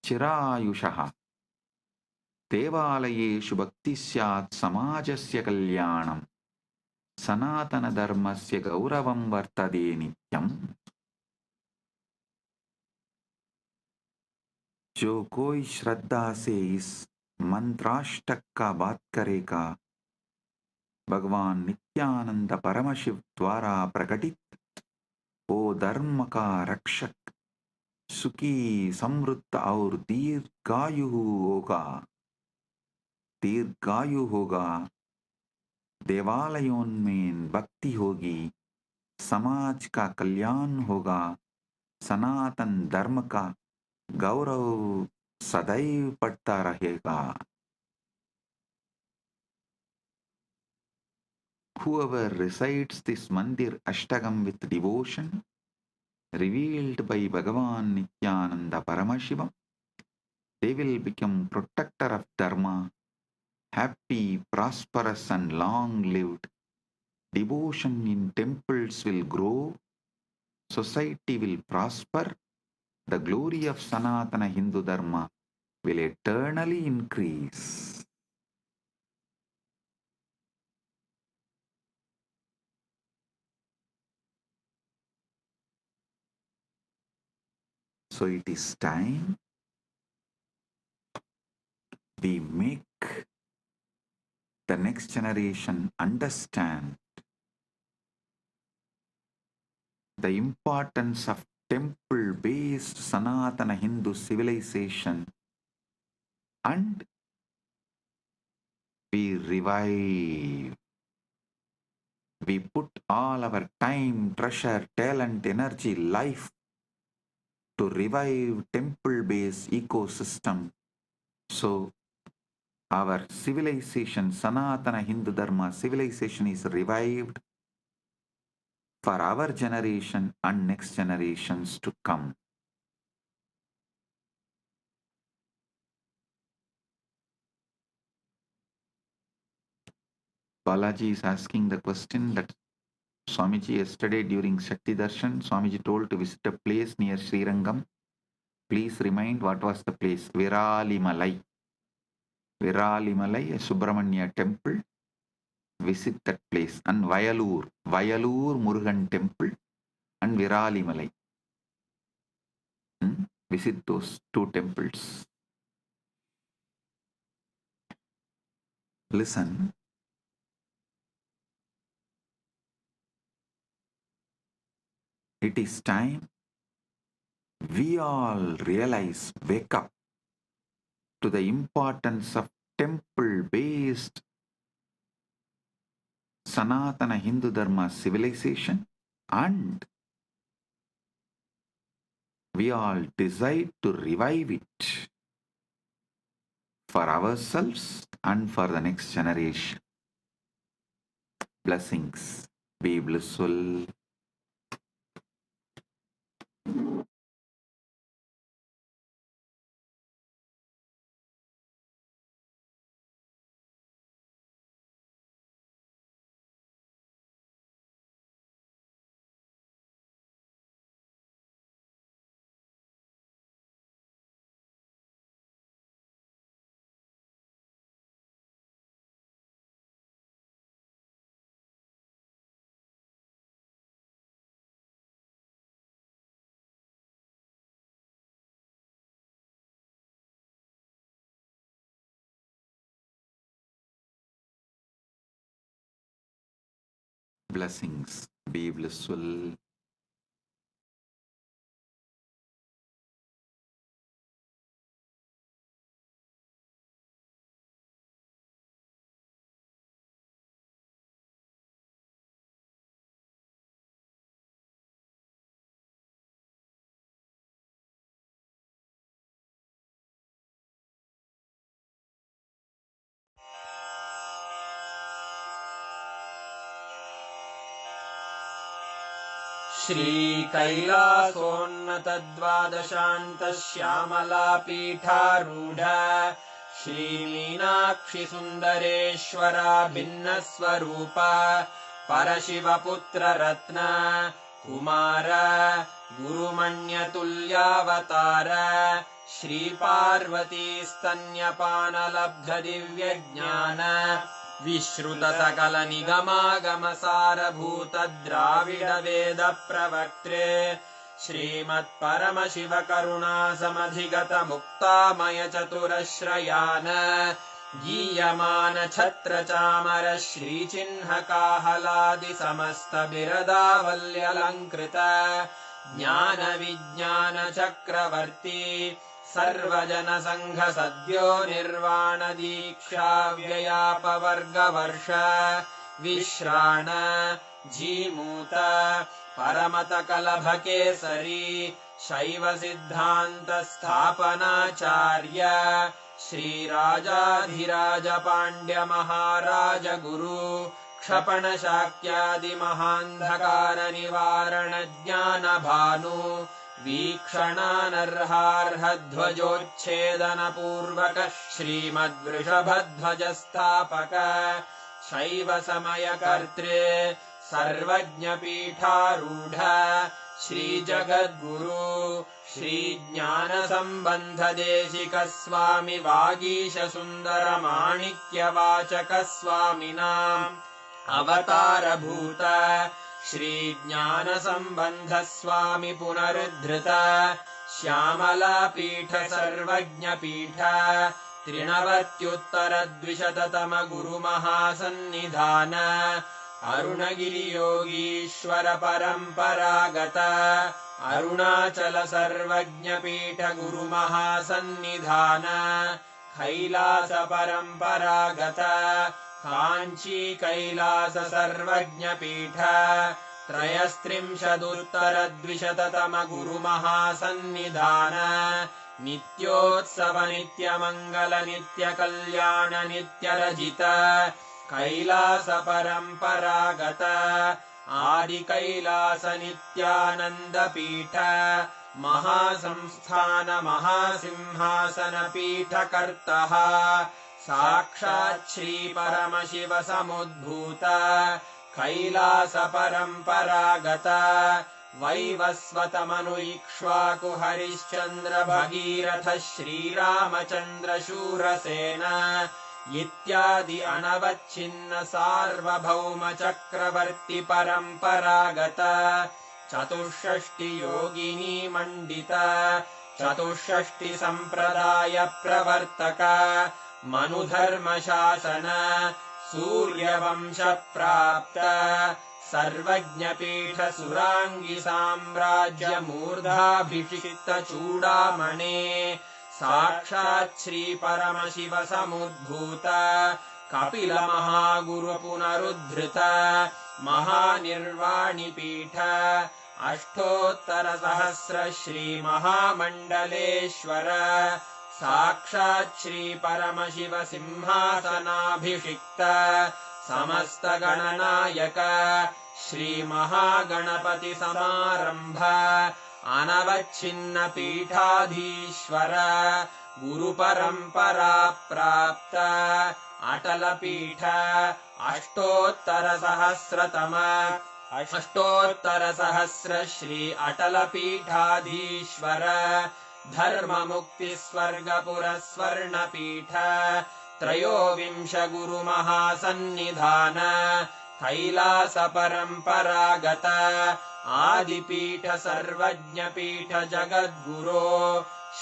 chirayushaha devalayeshu bhakti syat samajasya kalyanam sanatana dharmasya gauravam vartade nityam. जो कोई श्रद्धा से इस मंत्राष्टक का बात करेगा भगवान नित्यानंद परमशिव द्वारा प्रकटित वो धर्म का रक्षक सुखी समृद्ध और दीर्घायु होगा। देवालयों में भक्ति होगी, समाज का कल्याण होगा, सनातन धर्म का गौरव सदैव बढ़ता रहेगा। Whoever recites this mandir ashtagam with devotion revealed by Bhagavan Nithyananda Paramashivam, they will become protector of dharma, happy, prosperous and long-lived. Devotion in temples will grow, society will prosper, the glory of Sanatana Hindu Dharma will eternally increase. So it is time we make the next generation understand the importance of temple-based Sanatana Hindu civilization, and we revive. We put all our time, treasure, talent, energy, life to revive temple-based ecosystem. So our civilization, Sanatana Hindu Dharma civilization is revived for our generation and next generations to come. Balaji is asking the question that Swamiji yesterday during Shakti Darshan, Swamiji told to visit a place near Srirangam. Please remind what was the place. Viralimalai. Viralimalai, a Subramanya temple. Visit that place. And Vayalur Murugan temple and Viralimalai. Visit those two temples. Listen. It is time we all realize, wake up to the importance of temple-based Sanatana Hindu Dharma civilization, and we all decide to revive it. for ourselves and for the next generation. Blessings. Be blissful. Blessings. Be blissful. श्रीकैलासोन्नतद्वादशान्तश्यामलापीठारूढ श्रीमीनाक्षिसुन्दरेश्वरा भिन्नस्वरूप परशिवपुत्ररत्न Kumar गुरुमण्यतुल्यावतार श्रीपार्वतीस्तन्यपानलब्धदिव्यज्ञान विश्रुतसकलनिगमागमसारभूत द्राविडवेदप्रवक्त्रे श्रीमत्परमशिवकरुणासमधिगतमुक्तामयचतुरश्रयान गीयमानछत्रचामर श्रीचिह्नकाहलादिसमस्तबिरदावल्यलङ्कृत ज्ञानविज्ञानचक्रवर्ती सर्वजनसङ्घसद्यो निर्वाणदीक्षाव्ययापवर्गवर्ष विश्राण Jimuta परमतकलभकेसरी शैवसिद्धान्तस्थापनाचार्य श्रीराजाधिराजपाण्ड्यमहाराज गुरु क्षपणशाक्यादिमहान्धकारनिवारणज्ञानभानु वीक्षणानर्हार्हध्वजोच्छेदनपूर्वक श्रीमद्वृषभध्वजस्थापक शैवसमयकर्त्रे सर्वज्ञपीठारूढ श्रीजगद्गुरु श्रीज्ञानसम्बन्धदेशिकस्वामि वागीशसुन्दरमाणिक्यवाचकस्वामिनाम् अवतारभूत श्रीज्ञानसम्बन्धस्वामि पुनरुद्धृत श्यामलापीठ सर्वज्ञपीठ 93 गुरुमहासन्निधान अरुणगिरियोगीश्वर परम्परागत अरुणाचल सर्वज्ञपीठ गुरुमहासन्निधान कैलास परम्परागत काञ्ची कैलास सर्वज्ञपीठ 33 गुरुमहासन्निधान नित्योत्सव नित्यमङ्गल नित्यकल्याण नित्यरजित कैलास परम्परागत आदि कैलास नित्यानन्दपीठ महासंस्थान महासिंहासन पीठकर्तः साक्षात् श्री परमशिव समुद्भूत कैलास परम्परागत वैवस्वतमनु इक्ष्वाकु हरिश्चन्द्र भगीरथ श्रीरामचन्द्र शूरसेन इत्यादि अनवच्छिन्न सार्वभौम चक्रवर्ति परम्परागत 64 योगिनी मण्डित 64 सम्प्रदाय प्रवर्तक मनुधर्मशासन सूर्यवंश प्राप्त सर्वज्ञपीठ सुराङ्गी साम्राज्य मूर्धाभिषिक्त चूडामणे साक्षात् श्री परमशिव समुद्भूत कपिल महागुरु पुनरुद्धृत महानिर्वाणिपीठ अष्टोत्तर सहस्र श्री महामण्डलेश्वर साक्षात् श्री परमशिव सिंहासनाभिषिक्त समस्त गणनायक श्री महागणपति समारंभ अनवच्छिन्न पीठाधीश्वर गुरु परंपरा प्राप्त अटल पीठ अष्टोत्तर सहस्र श्री अटल पीठाधीश्वर धर्म मुक्ति स्वर्ग पुरस्वर्ण पीठ त्रयोविंश गुरु महासन्निधान कैलास परंपरागत आदिपीठ सर्वज्ञ पीठ जगद्गुरो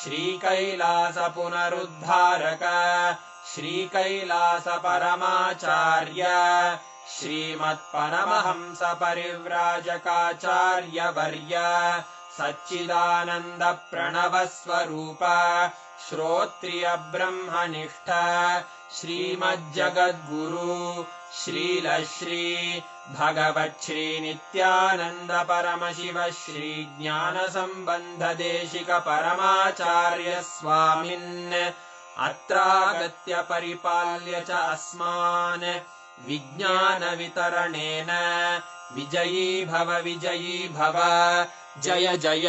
श्री कैलास पुनरुद्धारक श्री कैलास परमाचार्य श्रीमत्परमहंस परिव्राजकाचार्य वर्य सच्चिदानंद प्रणव स्वरूप श्रोत्रिय ब्रह्मनिष्ठ श्रीमज्जगद्गुरु श्रील श्री भगवत् श्री नित्यानंद परमशिव श्री ज्ञान संबंध देशिक परमाचार्य स्वामिन् अत्रागत्य परिपाल्य च अस्मान् विज्ञान वितरणेन विजयी भव जय जय।